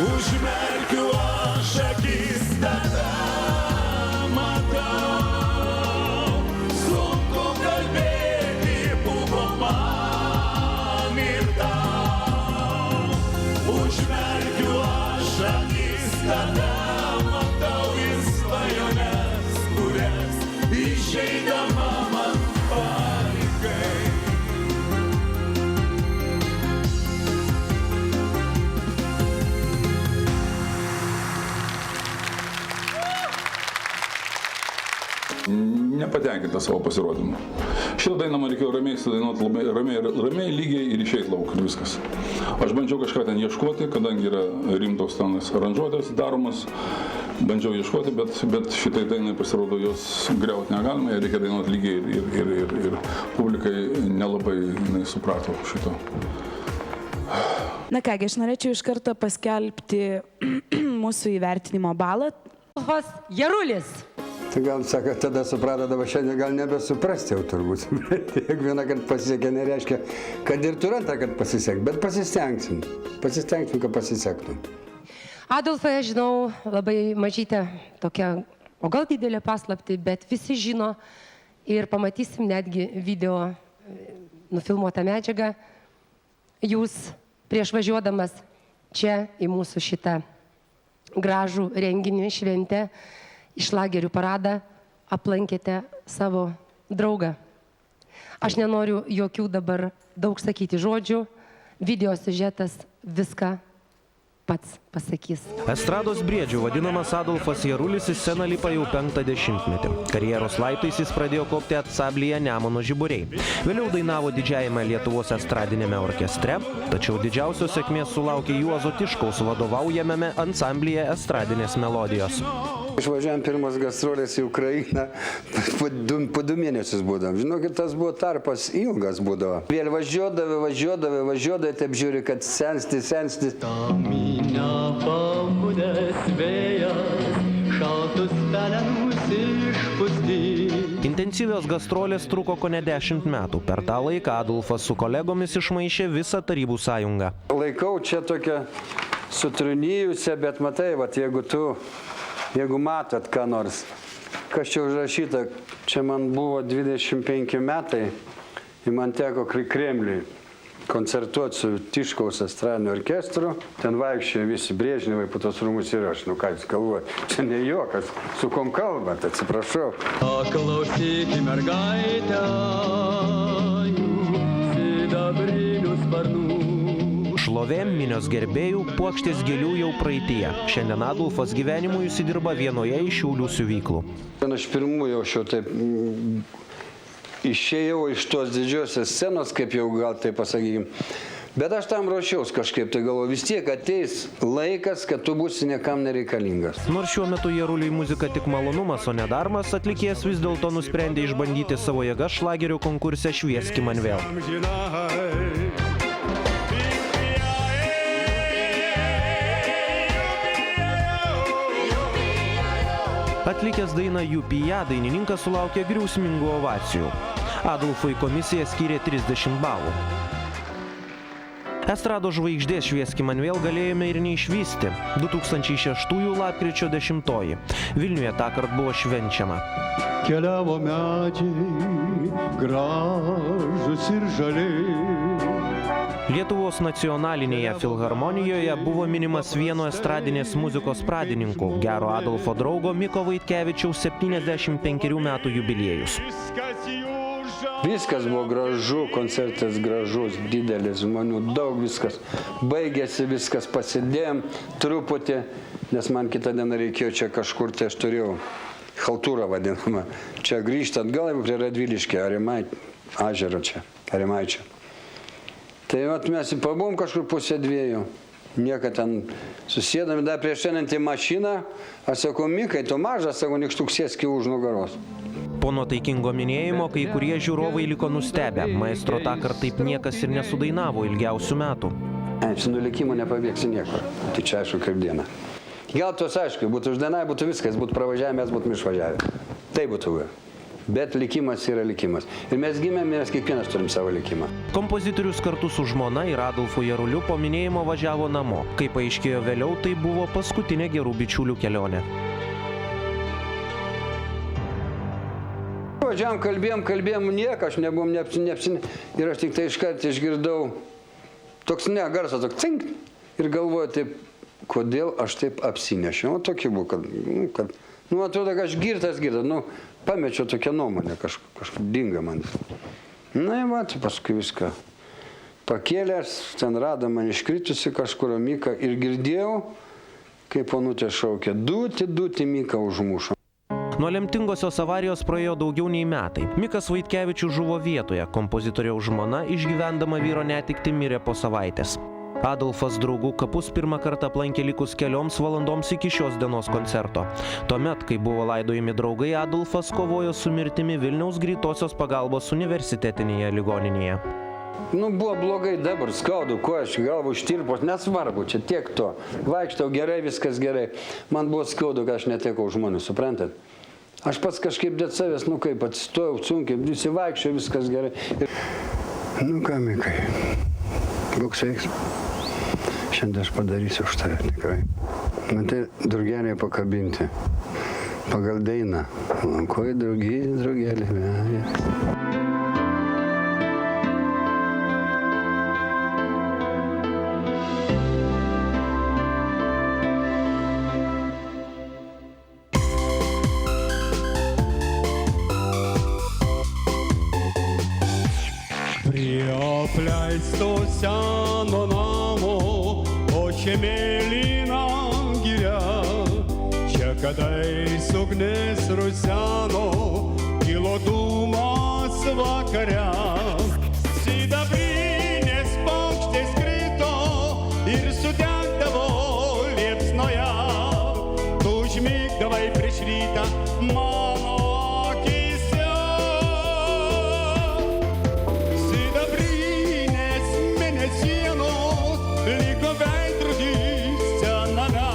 Speaker 18: Užmerkiu aš akis, tada matau, sunku kalbėti buvo man ir tau. Užmerkiu aš akis, tada matau ir svajones, kurias išeidama man palikai.
Speaker 17: Nepatenkintas savo pasirodymu. Šitą dainą man reikėjo ramiai sudainuoti, ramiai lygiai ir išeiti lauk ir viskas. Aš bandžiau kažką ten ieškoti, kadangi yra rimtos tenas aranžuotės daromas, bandžiau ieškoti, bet šitai dainai pasirodo jos griauti negalima, ją reikia dainuoti lygiai ir publikai nelabai suprato šito.
Speaker 8: Na kągi, aš norėčiau iš karto paskelbti mūsų įvertinimo balą.
Speaker 1: Jarulis.
Speaker 19: Tai gal sako, tada suprato, dabar šiandien gal nebesuprasti jau turbūt. Jeigu vieną kartą pasisekė, nereiškia, kad ir tu antrą kartą pasisek, bet pasistengsim. Pasistengsim, kad pasisektų.
Speaker 1: Adolfai, aš žinau labai mažytę tokią, o gal didelę paslaptį, bet visi žino ir pamatysim netgi video nufilmuotą medžiagą. Jūs prieš važiuodamas čia į mūsų šitą gražų renginį, šventę, į šlagerių paradą aplankėte savo draugą. Aš nenoriu jokių dabar daug sakyti žodžių, video siužetas viską pats pasakys.
Speaker 9: Estrados briedžiu vadinamas Adolfas Jarulis į sceną lipa jau 5 dešimtmetį. Karjeros laiptais jis pradėjo kopti ansamblyje Nemuno žiburiai. Vėliau dainavo didžiajame Lietuvos estradinėme orkestre, tačiau didžiausios sėkmės sulaukė Juozo Tiškaus vadovaujamame ansamblyje Estradinės melodijos.
Speaker 19: Išvažiavam pirmas gastrolės į Ukrainą, po 2 mėnesius būdavom. Žinokit, tas buvo tarpas ilgas būdavo. Vėl važiuodavai, taip žiūri, kad sensti.
Speaker 9: Intensyvios gastrolės truko kone 10 metų. Per tą laiką Adolfas su kolegomis išmaišė visą Tarybų sąjungą.
Speaker 19: Laikau čia tokią sutrūnijusią, bet matai, jeigu matot ką nors, kas čia užrašyta, čia man buvo 25 metai ir man teko Kremliui koncertuoti su Tiškaus estradiniu orkestru, ten vaikščiojo visi Brežnevai po tos rūmus ir aš, ką jūs galvojate, čia ne juokas, su kom kalbat, atsiprašau.
Speaker 18: Paklausyti mergaitę, sidabrinių sparnų.
Speaker 9: Šlovė, minios gerbėjų, puokštės gėlių jau praeityje. Šiandien Adolfas gyvenimui įsidirba vienoje iš Šiaulių siuvyklų.
Speaker 19: Aš pirmųjų jau taip išėjau iš tos didžiosios scenos, kaip jau gal tai pasakykim. Bet aš tam ruošiaus kažkaip, tai galvoju, vis tiek ateis laikas, kad tu būsi niekam nereikalingas.
Speaker 9: Nors šiuo metu Jaruliui muzika tik malonumas, o ne darbas, atlikėjas vis dėlto nusprendė išbandyti savo jėgas šlagerių konkurse Švieski man vėl. Atlikęs dainą Jupija, dainininkas sulaukė griausmingų ovacijų. Adolfui komisija skyrė 30 balų. Estrados žvaigždės Švieski man vėl galėjome ir neišvysti. 2006 lapkričio 10. Vilniuje tąkart buvo švenčiama.
Speaker 18: Keliavo medžiai, gražus ir žaliai.
Speaker 9: Lietuvos nacionalinėje filharmonijoje buvo minimas vieno estradinės muzikos pradininkų, gero Adolfo draugo Miko Vaitkevičiaus 75 metų jubiliejus.
Speaker 19: Viskas buvo gražu, koncertas gražus, didelis, žmonių daug, viskas baigėsi, viskas pasidėjom truputį, nes man kitą dieną reikėjo čia kažkur, tai aš turėjau chaltūrą vadinamą, čia grįžtant gal prie Radviliškio, ežero čia, Arimaičio. Tai mes pabuvom kažkur 1:30, nieka ten susėdami, dar prieš šiandien į mašiną, aš sakau, Mikai, tu mažas, sako, nikštuk sėski už nugaros.
Speaker 9: Po nuotaikingo minėjimo kai kurie žiūrovai liko nustebę, maestro tąkart taip niekas ir nesudainavo ilgiausių metų.
Speaker 19: Čia nuo likimo nepabėgsi niekur, tai čia aišku kaip diena. Gal tos aišku, būtų uždainavę, būtų viskas, būtų pravažiavę, mes būtume išvažiavę. Tai būtų. Bet likimas yra likimas. Ir mes gimėme, mes kiekvienas turim savo likimą.
Speaker 9: Kompozitorius kartu su žmona ir Adolfu Jaruliu po minėjimo važiavo namo. Kaip paaiškėjo vėliau, tai buvo paskutinė gerų bičiulių kelionė.
Speaker 19: Važiavom, kalbėjom, nieko, aš nebuvom neapsinė. Ir aš tik tai iškart išgirdau toks garsas, toks cink. Ir galvoju taip, kodėl aš taip apsinešiau. O tokį buvo, kad atrodo, kad aš girtas, pamečiau tokią nuomonę, kažkaip dinga man. Na, paskui viską pakėlęs, ten rado man iškritusi kažkur Mika ir girdėjau, kaip onutė šaukė, duti Mika užmušo.
Speaker 9: Nuo lemtingosios avarijos praėjo daugiau nei metai. Mikas Vaitkevičius žuvo vietoje, kompozitoriaus žmona išgyvendama vyro netektį mirė po savaitės. Adolfas draugų kapus pirmą kartą aplankė likus kelioms valandoms iki šios dienos koncerto. Tuomet, kai buvo laidojami draugai, Adolfas kovojo su mirtimi Vilniaus greitosios pagalbos universitetinėje ligoninėje.
Speaker 19: Buvo blogai dabar, skaudu, aš galvo ištirpos, nesvarbu, čia tiek to. Vaikštau gerai, viskas gerai. Man buvo skaudu, kad aš netekau žmonių, suprantat? Aš pats kažkaip dėl savęs, kaip atsistojau, sunkiai, visi vaikščiojo, viskas gerai. Ką, Mikai, koks veiks? Šiandien aš padarysiu už tave tikrai. Man tai drugeliai pakabinti. Pagal dainą. Lankoji draugelį veja.
Speaker 18: Prie apleisto seno namo, o čia mėlyna giria. Čia kadais ugnis ruseno, kilo dūmas vakare. Sidabrinės paukštės krito ir sudegdavo liepsnoje. Tu užmigdavai prieš rytą mano akyse. Sidabrinės mėnesienos liko veidrodis sename.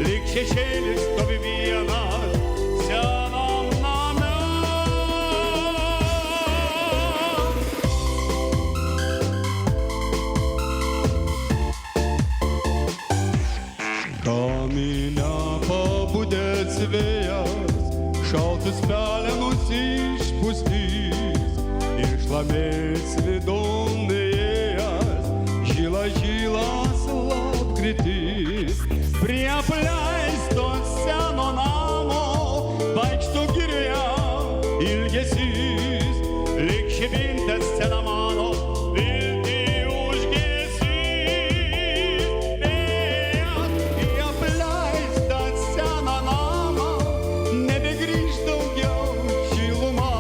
Speaker 18: Lyg šešėlis stovi vienas senam name. Kamine pabudęs vėjas, šaltus pelenus išpustys, išlamės vidun įėjęs, žilas lapkritis. Prie apleisto seno namo vaikšto girioje ilgesys, lyg švintas senamano viltį užgesys. Į apleistą seną namą nebegrįž daugiau šiluma.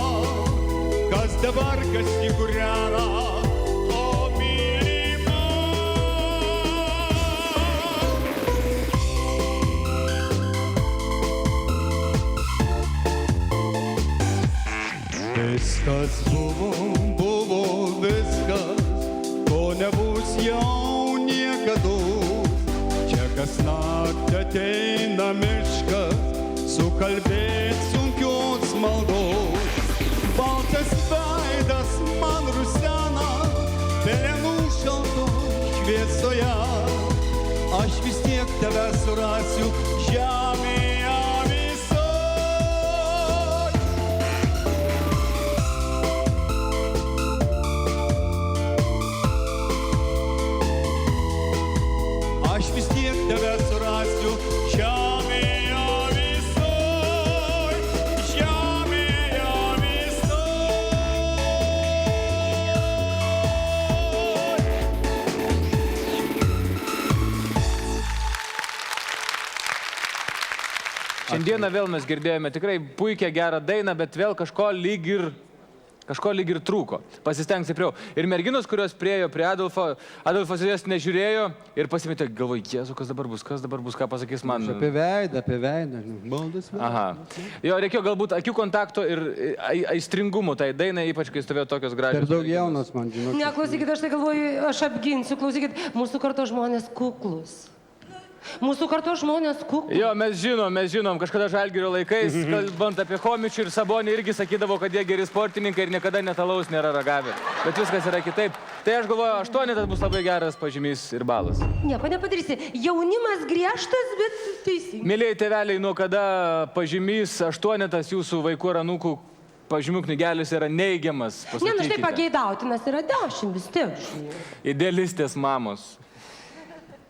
Speaker 18: Kas dabar, kas jį kūrena, o mylima. Viskas buvo viskas, ko nebus jau niekada. Čia kas naktį ateina miškas, sukalbėt sunkios maldos. Baltas veidas man rusena, pelenų šalto šviesoje. Aš vis tiek tave surasiu žemėje visoj. Aš vis tiek tave surasiu žemėje visoj, žemėje visoj.
Speaker 4: Šiandieną vėl mes girdėjome tikrai puikią gerą dainą, bet vėl kažko lyg ir trūko. Pasistenk stipriau. Ir merginos, kurios priejo prie Adolfas jas nežiūrėjo ir pasimetė, galvoju, Jėzu, kas dabar bus, ką pasakys man.
Speaker 16: Apie veidą. Baldas veidas.
Speaker 4: Aha. Jo, reikėjo galbūt akių kontakto ir aistringumo tai dainai, ypač kai stovėjo tokios gražios.
Speaker 16: Per daug jaunas man, žinok.
Speaker 1: Ne, klausykit, aš tai galvoju, aš apginsiu, klausykit, mūsų karto žmonės kuklus. Mūsų karto žmonės kuklus.
Speaker 4: Jo, mes žinom, kažkada Žalgirio laikais, kalbant apie Chomičių ir Sabonį, irgi sakydavo, kad jie geri sportininkai ir niekada net alaus nėra ragavę. Bet viskas yra kitaip. Tai aš galvoju, 8 bus labai geras pažymys ir balas.
Speaker 1: Nieko nepadarysi. Jaunimas griežtas, bet teisingai.
Speaker 4: Mėlyjei tėveliai, nuo kada pažymys 8 jūsų vaikų ir anūkų pažymių knygelis yra neigiamas?
Speaker 1: Ne, nu štai pageidautinas yra 10 vis tiek.
Speaker 4: Idealistės mamos.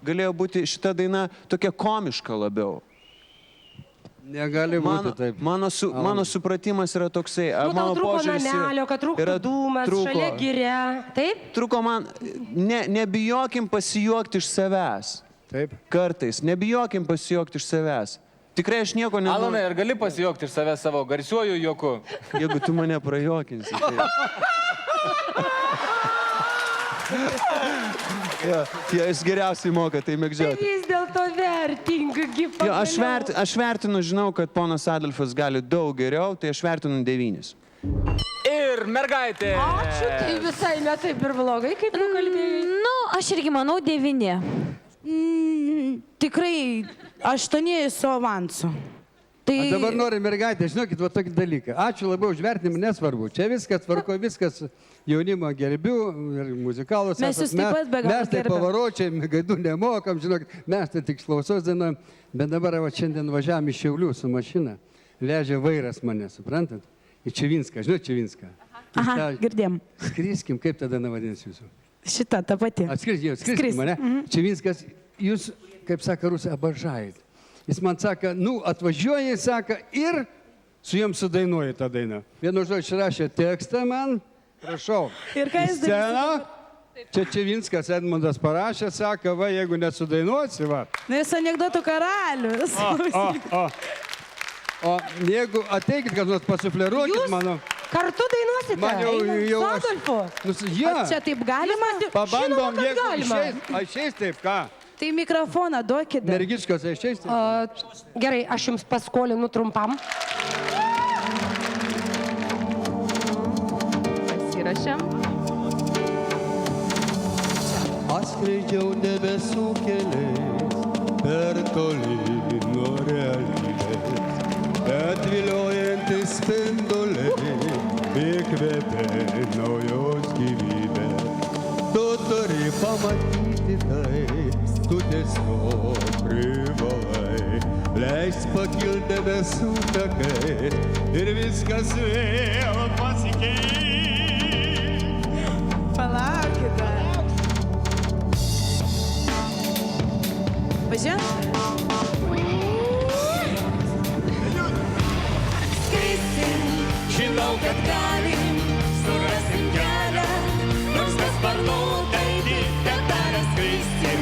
Speaker 5: Galėjo būti šita daina tokia komiška labiau.
Speaker 16: Negali būti taip.
Speaker 5: Mano supratimas yra toksai.
Speaker 1: Nu, tau trūko namelio, kad trūko dūmas, šalia giria. Taip?
Speaker 5: Trūko man, nebijokim pasijuokti iš savęs.
Speaker 16: Taip.
Speaker 5: Kartais, nebijokim pasijuokti iš savęs. Tikrai aš nieko nenoriu.
Speaker 4: Alanai, ar gali pasijuokti iš savęs savo garsiuoju juoku?
Speaker 5: Jeigu tu mane prajuokinsi. Jis geriausiai moka tai mėgdžioti.
Speaker 1: Tai vis dėlto vertink,
Speaker 5: Jo, aš vertinu, žinau, kad ponas Adolfas gali daug geriau, tai aš vertinu 9.
Speaker 4: Ir mergaitė.
Speaker 1: Ačiū, tai visai ne taip ir blogai, kaip jau kalbėjai.
Speaker 15: Nu, aš irgi manau 9.
Speaker 8: Tikrai 8 su avansu. Tai...
Speaker 19: Dabar noriu mergaitę, žinokit, va tokį dalyką. Ačiū labai už vertinimą, nesvarbu. Čia viskas tvarko, viskas jaunimo gerbiu ir muzikalus.
Speaker 8: Mes jūs taip pat be galo
Speaker 19: Mes tai pavaročiai, gaidų nemokam, žinokit, mes tai tik klausos dainuojam. Bet dabar va šiandien važiavam iš Šiaulių su mašina. Vežė vairas mane, suprantat? Į Čivinską, žinot Čivinską?
Speaker 8: Aha, girdėjom.
Speaker 19: Skriskim, kaip tada vadinasi jūsų?
Speaker 8: Šita, ta pati.
Speaker 19: Skriskim mane. Čivinskas, jūs, kaip sako rusai, abažajat. Jis man sako, nu, atvažiuoja, sako, ir su jom sudainuoja tą dainą. Vienu žodžiu rašė tekstą man, prašau.
Speaker 8: Ir ką jis
Speaker 19: darys? Čia Čivinskas Edmundas parašė, sako, va, jeigu nesudainuosi, va.
Speaker 8: Na, jis anekdotų karalius.
Speaker 19: O jeigu ateikit, kad nors pasufleruokit mano.
Speaker 1: Kartu dainuosite?
Speaker 19: Man jau aš...
Speaker 8: Ar čia taip galima?
Speaker 19: Pabandom,
Speaker 1: Žinoma, kad
Speaker 19: jeigu
Speaker 1: galima.
Speaker 19: išeis taip, ką?
Speaker 8: Tai mikrofoną duokite.
Speaker 19: Mergičkos išeis taip.
Speaker 1: Gerai, aš jums paskolinu trumpam.
Speaker 8: Pasirašėm.
Speaker 18: Atskleidžiau debesų keliais per toli nuo realybės, bet viliojantis spinduliai įkvėpė naujos gyvybės. Tu turi pamatyti tai, tu tiesiog privalai, leis pakilti debesų takais ir viskas vėl pasikeis.
Speaker 8: Palaukite. Važiuojam?
Speaker 18: Skrisim, žinau, kad galim, surasim kelią, nors be sparnų, tai tik detalės skrisim,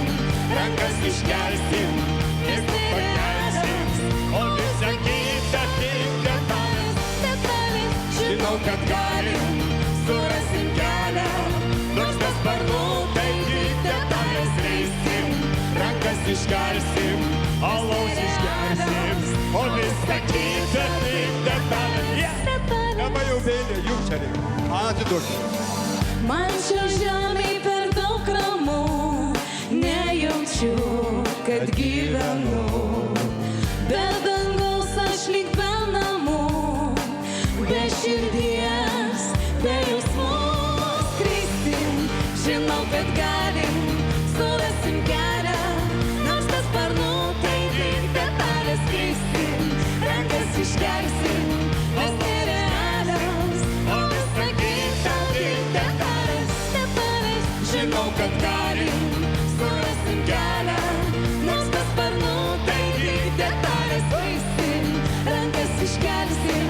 Speaker 18: rankas iškelsim, ir pakelsim, o visa kita tik detalės. Žinau, kad galim, surasim kelią, nors be sparnų, tai tik detalės skrisim, rankas iškelsim, alaus išgersim, o visa kita tik detalės. Dabar jau vėlė, jums čia reikia. Atiduokit.
Speaker 8: Man čia žemėj per daug ramu, nejaučiu, kad gyvenu. Be dangaus aš lyg be namų, be širdies, be jausmų. Skrisim, žinau, kad galim, surasim kelią, nors be sparnų, tai tik detalės. Skrisim, rankas iškelsim, mes nerealios, o visa kita tik detalės. Žinau, kad galim, surasim kelią, nors be sparnų, tai tik detalės. Skrisim, rankas iškelsim,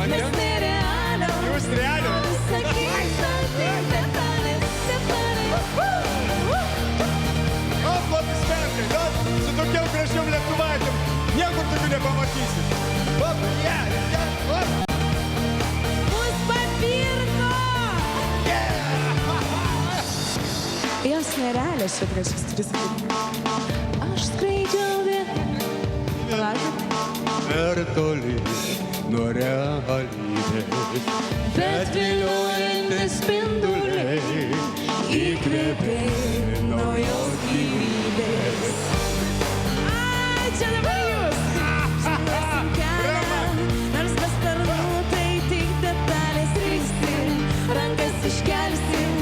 Speaker 8: mes nerealios, o visa kita tik detalės.
Speaker 18: Aplodismentai, su tokiam gražiam lietuvaitėm, niekur tokių nepamatysit.
Speaker 8: Mus papirko! Jos nerealios čia prieš 3 metus. Aš skraidžiau
Speaker 18: per toli nuo realybės, bet viliojantis spinduliai įkvėpė naujos gyvybės.
Speaker 8: Ai, čia dabar jūs! Surasim kelią, nors be sparnų, tai tik detalės. Skrisim, rankas iškelsim,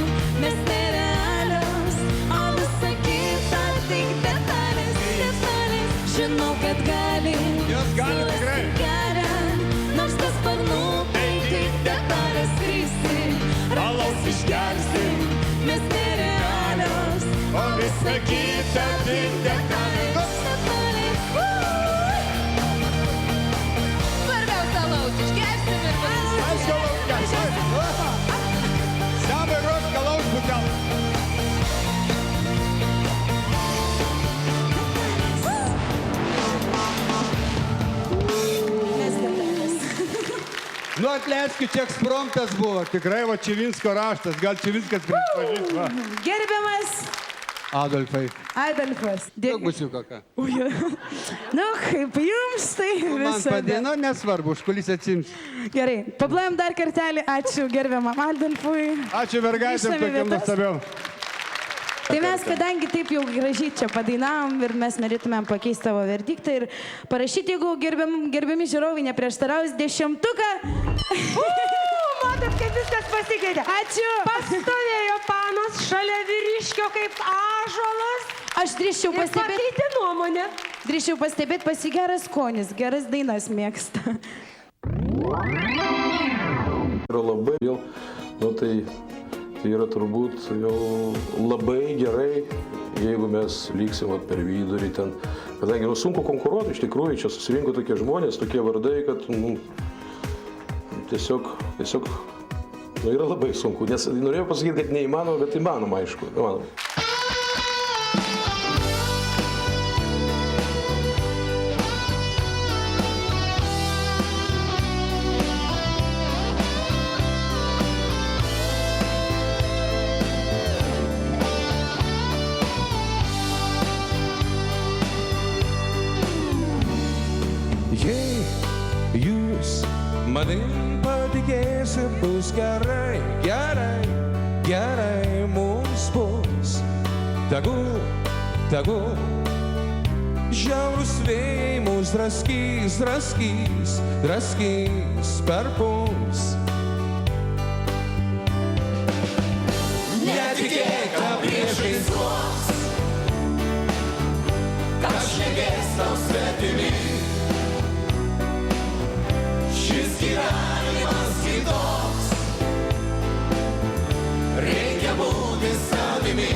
Speaker 8: mes nerealios, o visa kita tik detalės. Žinau, kad galim, surasim kelią, nors be sparnų, tai tik detalės. Skrisim, rankas iškelsim, mes nerealios,
Speaker 18: O visa kita tik detalės.
Speaker 8: Svarbiausia alaus išgersim ir
Speaker 18: Aš galaus gersim. Samai ruoš galaus butelą. Nu atleiskit, čia ekspromtas buvo. Tikrai va Čivinsko raštas. Gal Čivinskas pripažins, va.
Speaker 8: Gerbiamas
Speaker 19: Adolfai.
Speaker 8: Adolfas.
Speaker 19: Daug busiuko ką.
Speaker 8: Nu, kaip jums tai
Speaker 19: Man
Speaker 8: visada.
Speaker 19: padėno, nesvarbu, už kulis atsims.
Speaker 8: Gerai, paplojam dar kartelį. Ačiū gerbiamam Adolfui.
Speaker 19: Ačiū mergaitėm
Speaker 8: Grįžtame į
Speaker 19: tokiam
Speaker 8: vietas.
Speaker 19: nuostabiam.
Speaker 8: Tai mes, kadangi taip jau gražiai čia padainavom ir mes norėtumėm pakeisti tavo verdiktą ir parašyti, jeigu gerbiami žiūrovai neprieštaraus 10.
Speaker 1: Matot, kaip viskas pasikeitė.
Speaker 8: Ačiū.
Speaker 1: Pastovėjo panas šalia vyriškio kaip ąžuolas.
Speaker 8: Aš drįsčiau pastebėti.
Speaker 1: Pakeitė nuomonę.
Speaker 8: Drįsčiau pastebėti, pas jį geras skonis, geras dainas mėgsta.
Speaker 16: Yra labai vėl, nu tai yra turbūt jau labai gerai, jeigu mes liksim per vidurį ten. Kadangi sunku konkuruoti, iš tikrųjų, čia susirinko tokie žmonės, tokie vardai, kad tiesiog yra labai sunku. Nes norėjau pasakyti, kad neįmanoma, bet įmanoma, aišku. Įmanoma.
Speaker 18: Manim patikėsi, bus gerai, gerai, gerai mums bus. Tegul žiaurūs vėjai mus draskys per puls. Netikėk, kad priešais duos, kad šnekės tau svetimi. Šis gyvenimas kitoks, reikia būti savimi.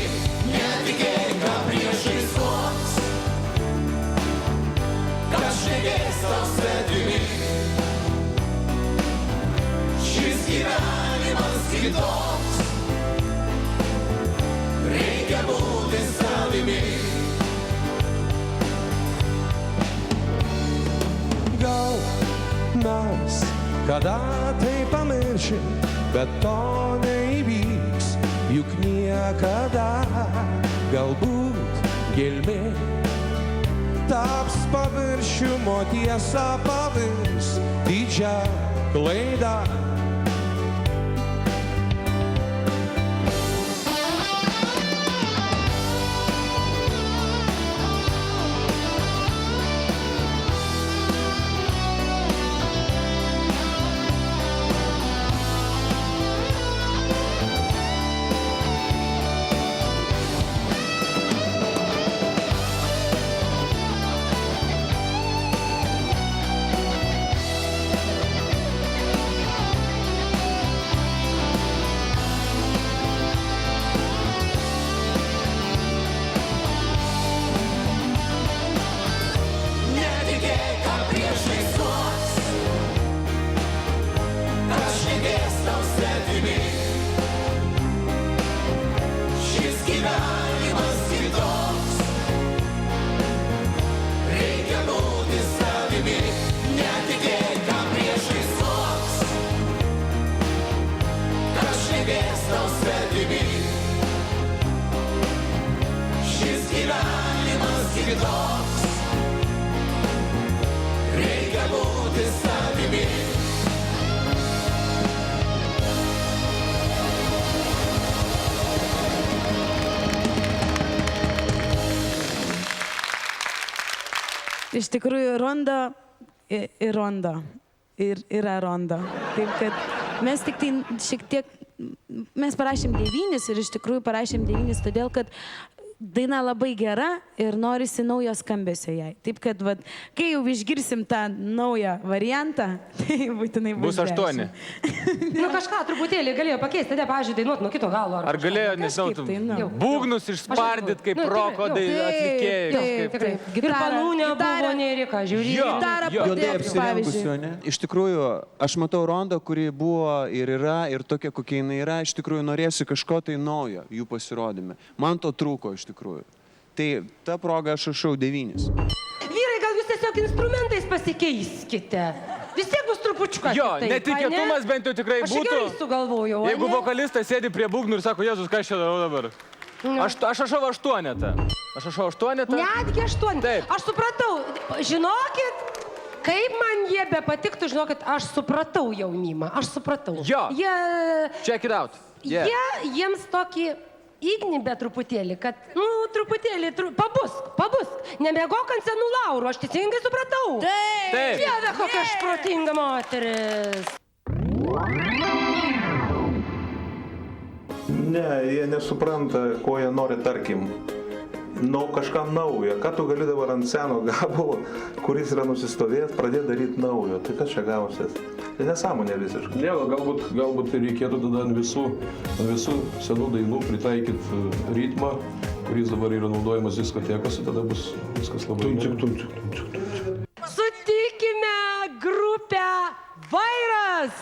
Speaker 18: Netikėk, kad priešais duos, kad šnekės tau svetimi. Šis gyvenimas kitoks, reikia būti savimi. Gal mes kada tai pamiršim, bet to neįvyks, juk niekada. Galbūt gelmė taps paviršium, o tiesa pavirs didžią klaidą.
Speaker 8: Iš tikrųjų, rondo ir rondo. Ir yra rondo. Taip kad mes tik tai šiek tiek, mes parašėm 9 ir iš tikrųjų parašėm 9 todėl, kad daina labai gera ir norisi naujo skambesio jai. Taip kad, kai jau išgirsim tą naują variantą, tai būtinai bus
Speaker 4: 8.
Speaker 1: Nu kažką truputėlį galėjo pakeisti, tada, pavyzdžiui, dainuot nuo kito galo.
Speaker 4: Ar galėjo, nežinau, būgnus išspardyti kaip roko atlikėjai?
Speaker 1: Ir panūnė buvo nerika, žiūrėjau.
Speaker 5: Juodai apsirengusiu, ne? Iš tikrųjų, aš matau rondą, kuri buvo ir yra, ir tokia, kokia jinai yra. Iš tikrųjų, norėsiu kažko tai naujo jų pasirodyme. Man to trūko iš tikrųjų. Tai ta proga aš rašau 9.
Speaker 1: Vyrai, gal jūs tiesiog instrumentais pasikeiskite. Vis tiek bus trupučiuką.
Speaker 4: Jo, netikėtumas bent jau tikrai būtų.
Speaker 1: Aš gerai sugalvojau.
Speaker 4: Jeigu vokalistas sėdi prie būgnų ir sako, Jėzus, ką aš čia darau dabar? Aš rašau 8. Aš rašau 8.
Speaker 1: Netgi 8.
Speaker 4: Taip.
Speaker 1: Aš supratau. Žinokit, kaip man jie be patiktų, žinokit, aš supratau jaunimą. Aš supratau.
Speaker 4: Jo.
Speaker 1: Jie...
Speaker 4: Check it out. Yeah.
Speaker 1: Jiems tokį įgnybė truputėlį, kad, truputėlį, pabusk, nemiegok ant senų laurų, aš teisingai supratau.
Speaker 4: Taip.
Speaker 1: Dieve, kokia aš protinga moteris.
Speaker 20: Ne, jie nesupranta, ko jie nori, tarkim, kažką naujo. Ką tu gali dabar ant seno gabalo, kuris yra nusistovėjęs, pradėti daryti naujo. Tai kas čia gausis? Tai nesąmonė visiškai.
Speaker 16: Ne, galbūt reikėtų tada ant visų senų dainų pritaikyti ritmą, kuris dabar yra naudojamas diskotekose, tada bus viskas labai gerai.
Speaker 1: Sutikime grupę Vairas.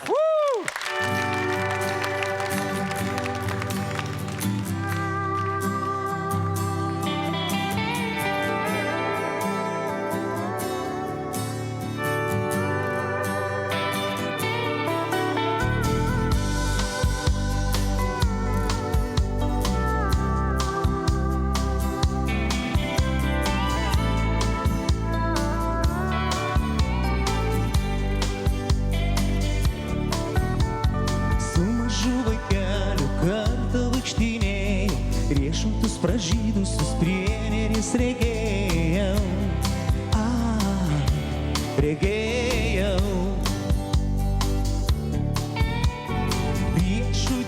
Speaker 2: Pražydusius prie neries regėjau, regėjau.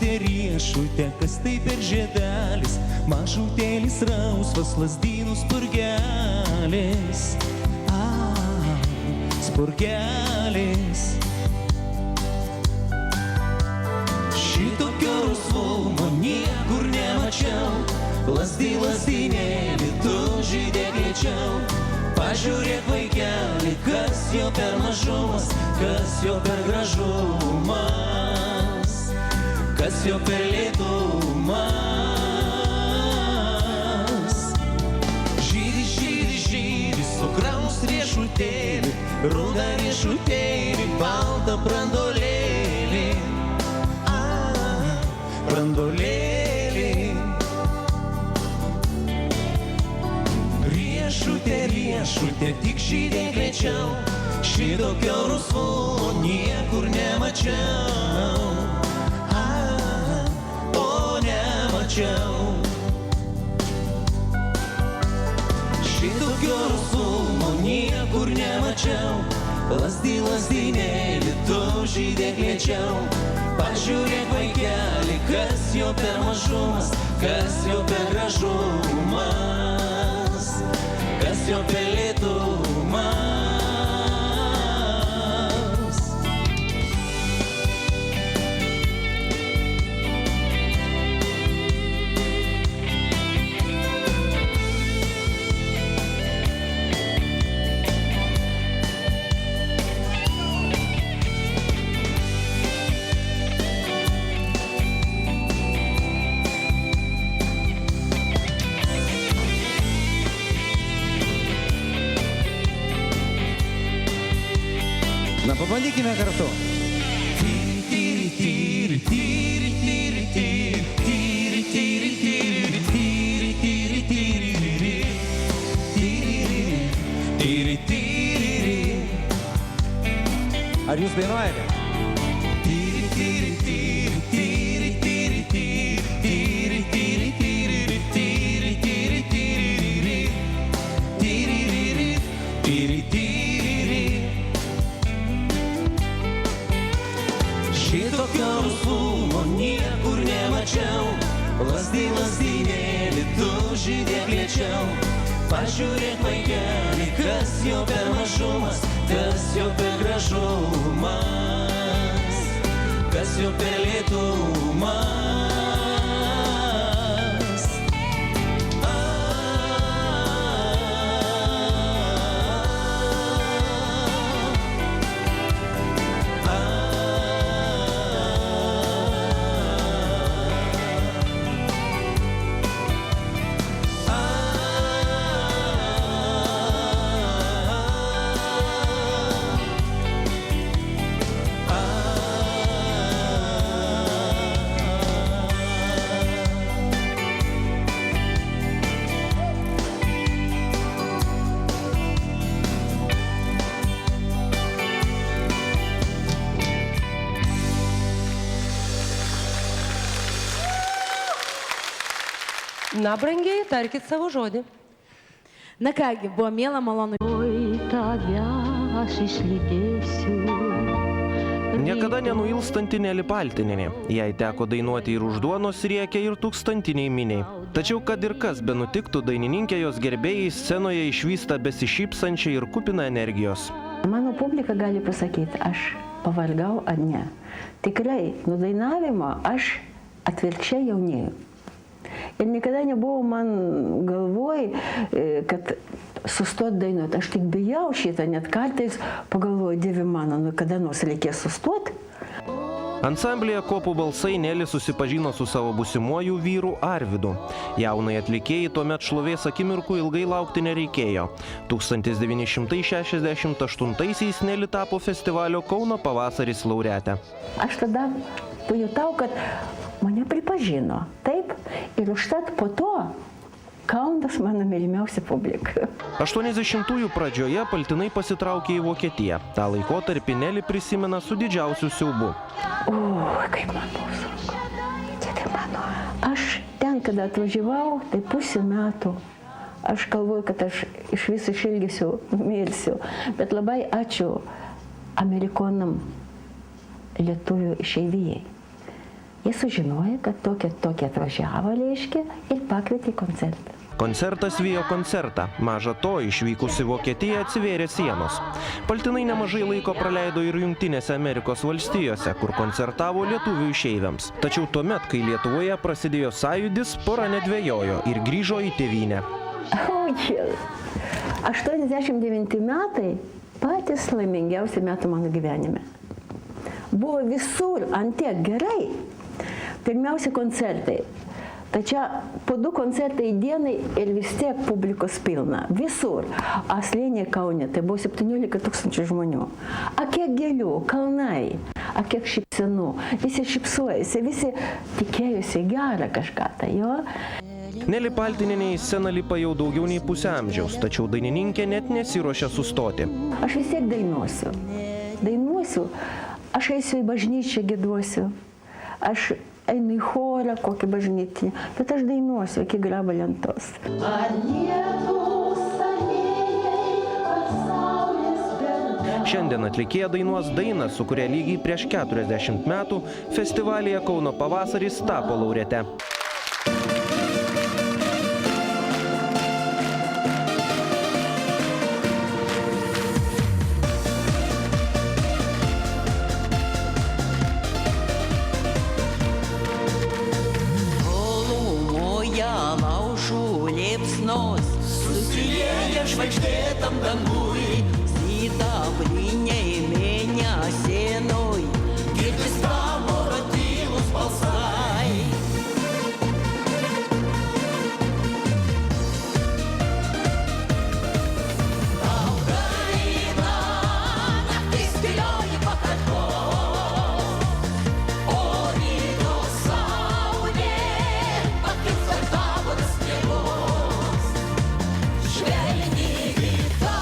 Speaker 2: Riešutė, kas tai per žiedelis, mažutėlis rausvas lazdynų spurgelis, spurgelis. Šitokio rusvumo niekur nemačiau, lazdynėlį tu žydėk lėčiau. Pažiūrėk vaikeli, kas jo per mažumas, kas jo per gražumas, kas jo per lėtumas. Žydi, sukraus riešutėlį, rudą riešutėlį, baltą brandolėlį, brandolėlį. Riešutė, tik žydėk lėčiau, šitokio rusvumo niekur nemačiau, nemačiau. Šitokio rusvumo niekur nemačiau, lazdynėlį tu žydėk lėčiau. Pažiūrėk vaikeli, kas jo per mažumas, kas jo per gražumas, kas jo per lėtumas.
Speaker 21: Na, pabandykime kartu. Ar jūs dainuojate?
Speaker 2: Šitokio rusvumo niekur nemačiau, lazdynėlį tu žydėk lėčiau. Pažiūrėk vaikeli, kas jo per mažumas, kas jo per gražumas, kas jo per lėtumas.
Speaker 1: Na, brangiai, tarkit savo žodį.
Speaker 8: Na kągi, buvo miela, malonu.
Speaker 7: Oi, tave aš išlydėsiu.
Speaker 9: Niekada nenuilstanti Neli Paltinienė. Jai teko dainuoti ir už duonos riekę, ir tūkstantiniai miniai. Tačiau kad ir kas be nutiktų, dainininkė jos gerbėjai scenoje išvysta besišypsančią ir kupiną energijos.
Speaker 12: Mano publika gali pasakyti, aš pavargau ar ne. Tikrai, nuo dainavimo aš atvirkščiai jaunėjau. Ir niekada nebuvo man galvoj, kad sustot dainuoti. Aš tik bijau šitą, net kartais pagalvoju, Dieve mano, nu kada nors reikės sustot.
Speaker 9: Ansamblėje Kopų balsai Neli susipažino su savo būsimuoju vyru Arvidu. Jaunai atlikėjai tuomet šlovės akimirkų ilgai laukti nereikėjo. 1968-aisiais Neli tapo festivalio Kauno pavasaris laureate.
Speaker 12: Aš tada pajutau, kad mane pripažino, taip, ir užtat po to Kaunas mano mylimiausia publika.
Speaker 9: 80-ųjų pradžioje Paltinai pasitraukė į Vokietiją. Ta laikotarpį Neli prisimena su didžiausiu siaubu.
Speaker 12: O, kaip man buvo sunku. Dieve mano. Aš ten, kada atvažiavau, tai pusę metų. Aš galvoju, kad aš iš viso išilgisiu, mirsiu. Bet labai ačiū amerikonam lietuvių išeivijai. Jie sužinojo, kad tokie atvažiavo, reiškia, ir pakvietė į koncertą.
Speaker 9: Koncertas vijo koncertą. Maža to, išvykus į Vokietiją atsivėrė sienos. Paltinai nemažai laiko praleido ir Jungtinėse Amerikos valstijose, kur koncertavo lietuvių išeiviams. Tačiau tuomet, kai Lietuvoje prasidėjo sąjūdis, pora nedvejojo ir grįžo į tėvynę.
Speaker 12: 89 metai patys laimingiausi metų mano gyvenime. Buvo visur antiek gerai. Pirmiausia, koncertai. Tačiau po 2 koncertai į dieną ir vis tiek publikos pilna. Visur. Slėnyje Kaune tai buvo 17 000 žmonių. A kiek gėlių, kalnai, a kiek šypsenų. Visi šypsuojasi, visi tikėjusi gerą kažką. Tai jo.
Speaker 9: Neli Paltinienė į sceną lipa jau daugiau nei pusę amžiaus, tačiau dainininkė net nesiruošia sustoti.
Speaker 12: Aš vis tiek dainuosiu. Dainuosiu. Aš eisiu į bažnyčią, giduosiu. Aš einu į chorą, kokį bažnytinį. Bet aš dainuosiu iki grabo lentos.
Speaker 9: Šiandien atlikėja dainuos dainą, su kuria lygiai prieš 40 metų festivalyje Kauno pavasaris tapo laureate.
Speaker 18: Susilieja žvaigždėtam dangui, sidabriniai mėnesienoj, girdis tavo tylūs balsai. Tau gaina, naktis tylioji pakartos, o ryto saulė pakils ant tavo sniegos. Švelni į tą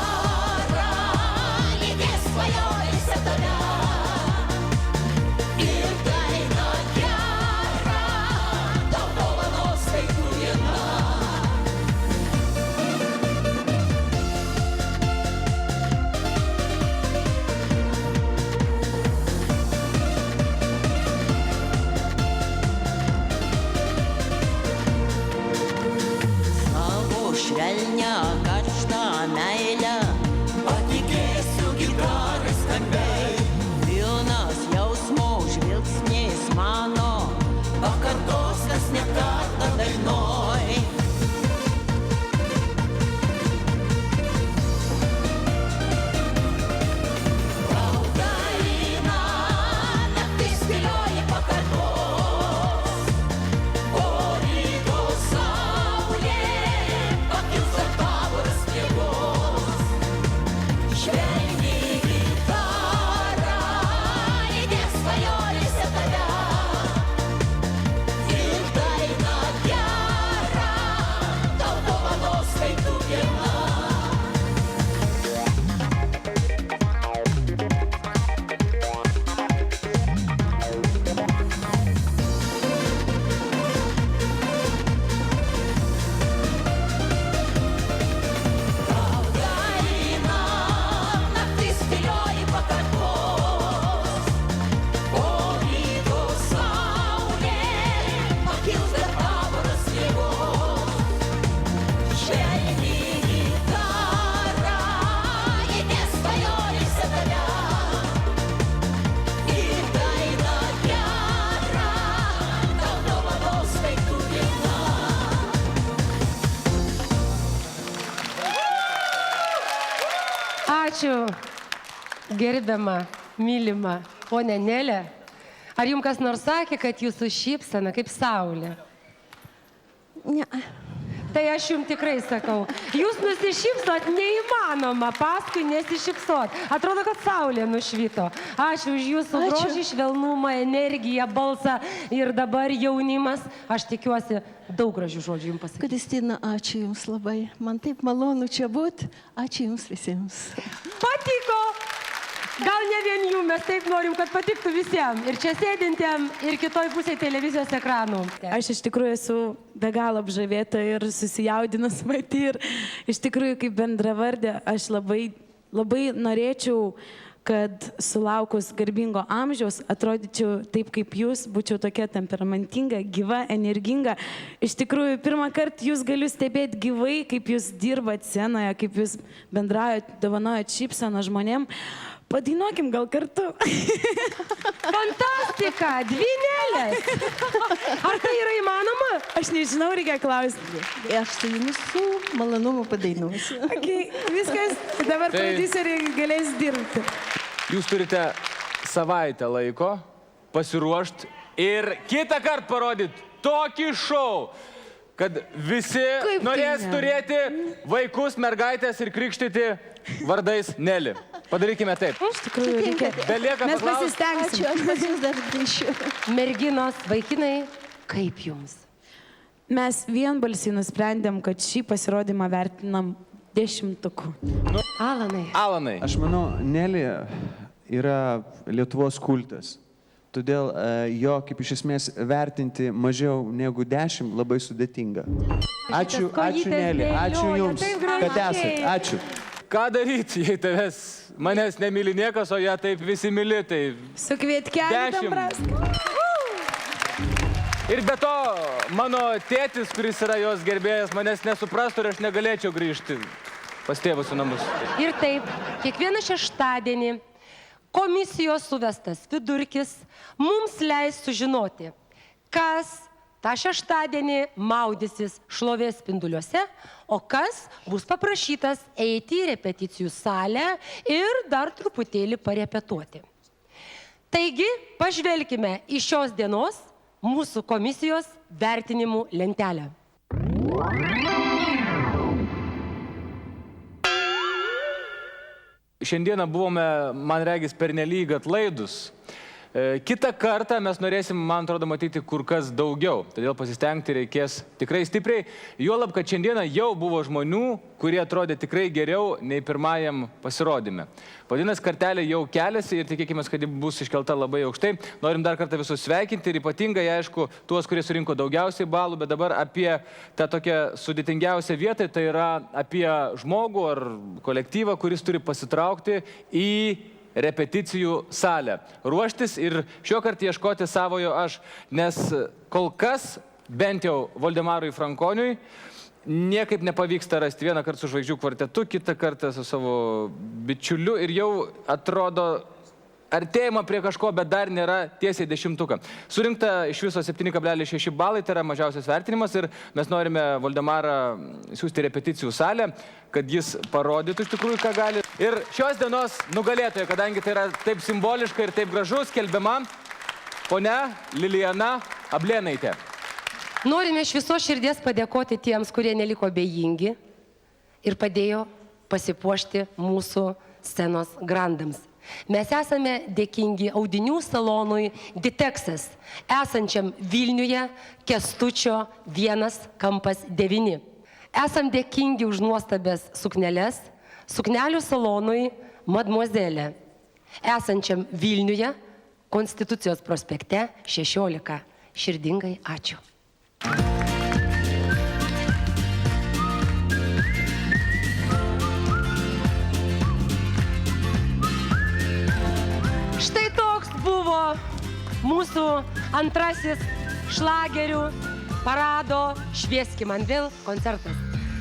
Speaker 1: Gerbiama, mylima, ponė Nelė, ar jums kas nors sakė, kad jūsų šypsena kaip saulė?
Speaker 12: Ne.
Speaker 1: Tai aš jums tikrai sakau, jūs nusišypsot neįmanoma, paskui nesišypsot. Atrodo, kad saulė nušvito. Ačiū už jūsų grožį, švelnumą, energiją, balsą ir dabar jaunimas. Aš tikiuosi daug gražių žodžių jums pasakyti.
Speaker 12: Kristina, ačiū Jums labai. Man taip malonu čia būti. Ačiū Jums visiems.
Speaker 1: Patiko! Gal ne vien jums, mes taip norim, kad patiktų visiems. Ir čia sėdintiem, ir kitoj pusėje televizijos ekranų.
Speaker 8: Aš iš tikrųjų esu be galo apžavėta ir susijaudinus matyti. Ir iš tikrųjų kaip bendravardė aš labai norėčiau, kad sulaukus garbingo amžiaus atrodyčiau taip kaip jūs, būčiau tokia temperamentinga, gyva, energinga. Iš tikrųjų, pirmą kartą jūs galiu stebėti gyvai, kaip jūs dirbat scenoje, kaip jūs bendraujat, dovanojat šypseną žmonėm. Padainuokim gal kartu.
Speaker 1: Fantastika, dvynėlės. Ar tai yra įmanoma?
Speaker 8: Aš nežinau, reikia klausti.
Speaker 12: Aš su Jumis su malonumu padainuosiu.
Speaker 8: Okay, viskas, dabar prodiuseriai galės dirbti.
Speaker 4: Jūs turite savaitę laiko pasiruošti ir kitą kartą parodyti tokį šou, kad visi norės turėti vaikus, mergaitės ir krikštyti vardais Nelį. Padarykime taip.
Speaker 8: Iš tikrųjų, reikia.
Speaker 4: Belieka
Speaker 8: Mes
Speaker 4: paklausti.
Speaker 8: pasistengsim.
Speaker 12: Aš pas Jūs dar grįšiu.
Speaker 1: Merginos, vaikinai, kaip jums?
Speaker 8: Mes vienbalsiai nusprendėm, kad šį pasirodymą vertinam 10.
Speaker 1: Alanai.
Speaker 5: Aš manau, Nelė yra Lietuvos kultas. Todėl jo, kaip iš esmės, vertinti mažiau negu 10 labai sudėtinga. Ačiū Nelė, ačiū Jums, kad esate. Ačiū.
Speaker 4: Ką daryti, jei manęs nemyli niekas, o ją taip visi myli, tai...
Speaker 8: Su kvietkeliu Dambraska.
Speaker 4: Ir be to, mano tėtis, kuris yra jos gerbėjas, manęs nesuprastų ir aš negalėčiau grįžti pas tėvus į namus.
Speaker 1: Ir taip, kiekvieną šeštadienį komisijos suvestas vidurkis mums leis sužinoti, kas tą šeštadienį maudysis šlovės spinduliuose, o kas bus paprašytas eiti į repeticijų salę ir dar truputėlį parepetuoti. Taigi, pažvelkime į šios dienos mūsų komisijos vertinimų lentelę.
Speaker 4: Šiandieną buvome, man regis, pernelyg atlaidus. Kitą kartą mes norėsim, man atrodo, matyti kur kas daugiau. Todėl pasistengti reikės tikrai stipriai. Juolab, kad šiandieną jau buvo žmonių, kurie atrodė tikrai geriau nei pirmajam pasirodyme. Vadinasi, kartelė jau keliasi ir tikėkime, kad ji bus iškelta labai aukštai. Norim dar kartą visus sveikinti ir ypatingai, aišku, tuos, kurie surinko daugiausiai balų, bet dabar apie tą tokią sudėtingiausią vietą, tai yra apie žmogų ar kolektyvą, kuris turi pasitraukti į repeticijų salę. Ruoštis ir šiuo kartu ieškoti savojo aš, nes kol kas, bent jau Voldemarui Frankoniui, niekaip nepavyksta rasti vieną kartą su žvaigždžių kvartetu, kitą kartą su savo bičiuliu ir jau atrodo artėjama prie kažko, bet dar nėra tiesiai 10. Surinkta iš viso 7,6 balai, tai yra mažiausias vertinimas ir mes norime Voldemarą siųsti repeticijų salę, kad jis parodytų iš tikrųjų, ką gali. Ir šios dienos nugalėtoja, kadangi tai yra taip simboliška ir taip gražu, skelbiama ponia Lilijana Ablėnaitė.
Speaker 1: Norime iš viso širdies padėkoti tiems, kurie neliko bejingi ir padėjo pasipuošti mūsų scenos grandams. Mes esame dėkingi audinių salonui Ditexas, esančiam Vilniuje, Kęstučio 1-9. Esam dėkingi už nuostabės sukneles suknelių salonui Mademoiselle, esančiam Vilniuje, Konstitucijos prospekte 16. Širdingai ačiū. Štai toks buvo mūsų antrasis šlagerių parado Švieski man vėl koncertas.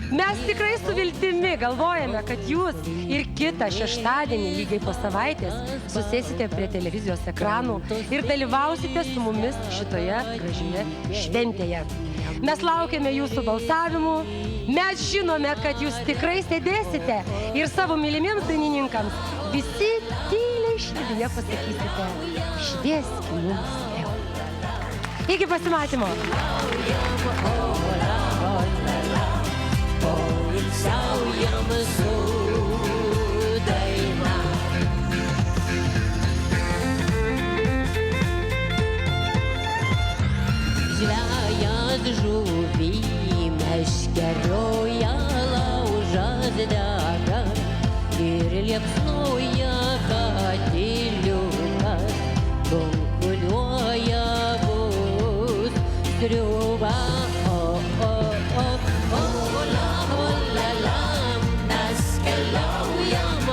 Speaker 1: Mes tikrai su viltimi galvojame, kad jūs ir kitą šeštadienį lygiai po savaitės susėsite prie televizijos ekranų ir dalyvausite su mumis šitoje gražioje šventėje. Mes laukiame jūsų balsavimų, mes žinome, kad jūs tikrai sėdėsite ir savo mylimiems dainininkams visi tyliai širdyje pasakysite, šviesk mums vėl. Iki pasimatymo.
Speaker 7: Poilsiaujam su daina. Žvejas žuvį meškerioja, laužas dega ir liepsnoja katiliukas, kunkuliuoja bus sriuba. Mes keliaujam,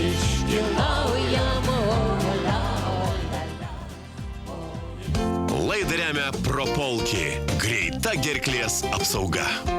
Speaker 7: iškeliaujam.
Speaker 3: Laidą remia Propolki. Greita gerklės apsauga.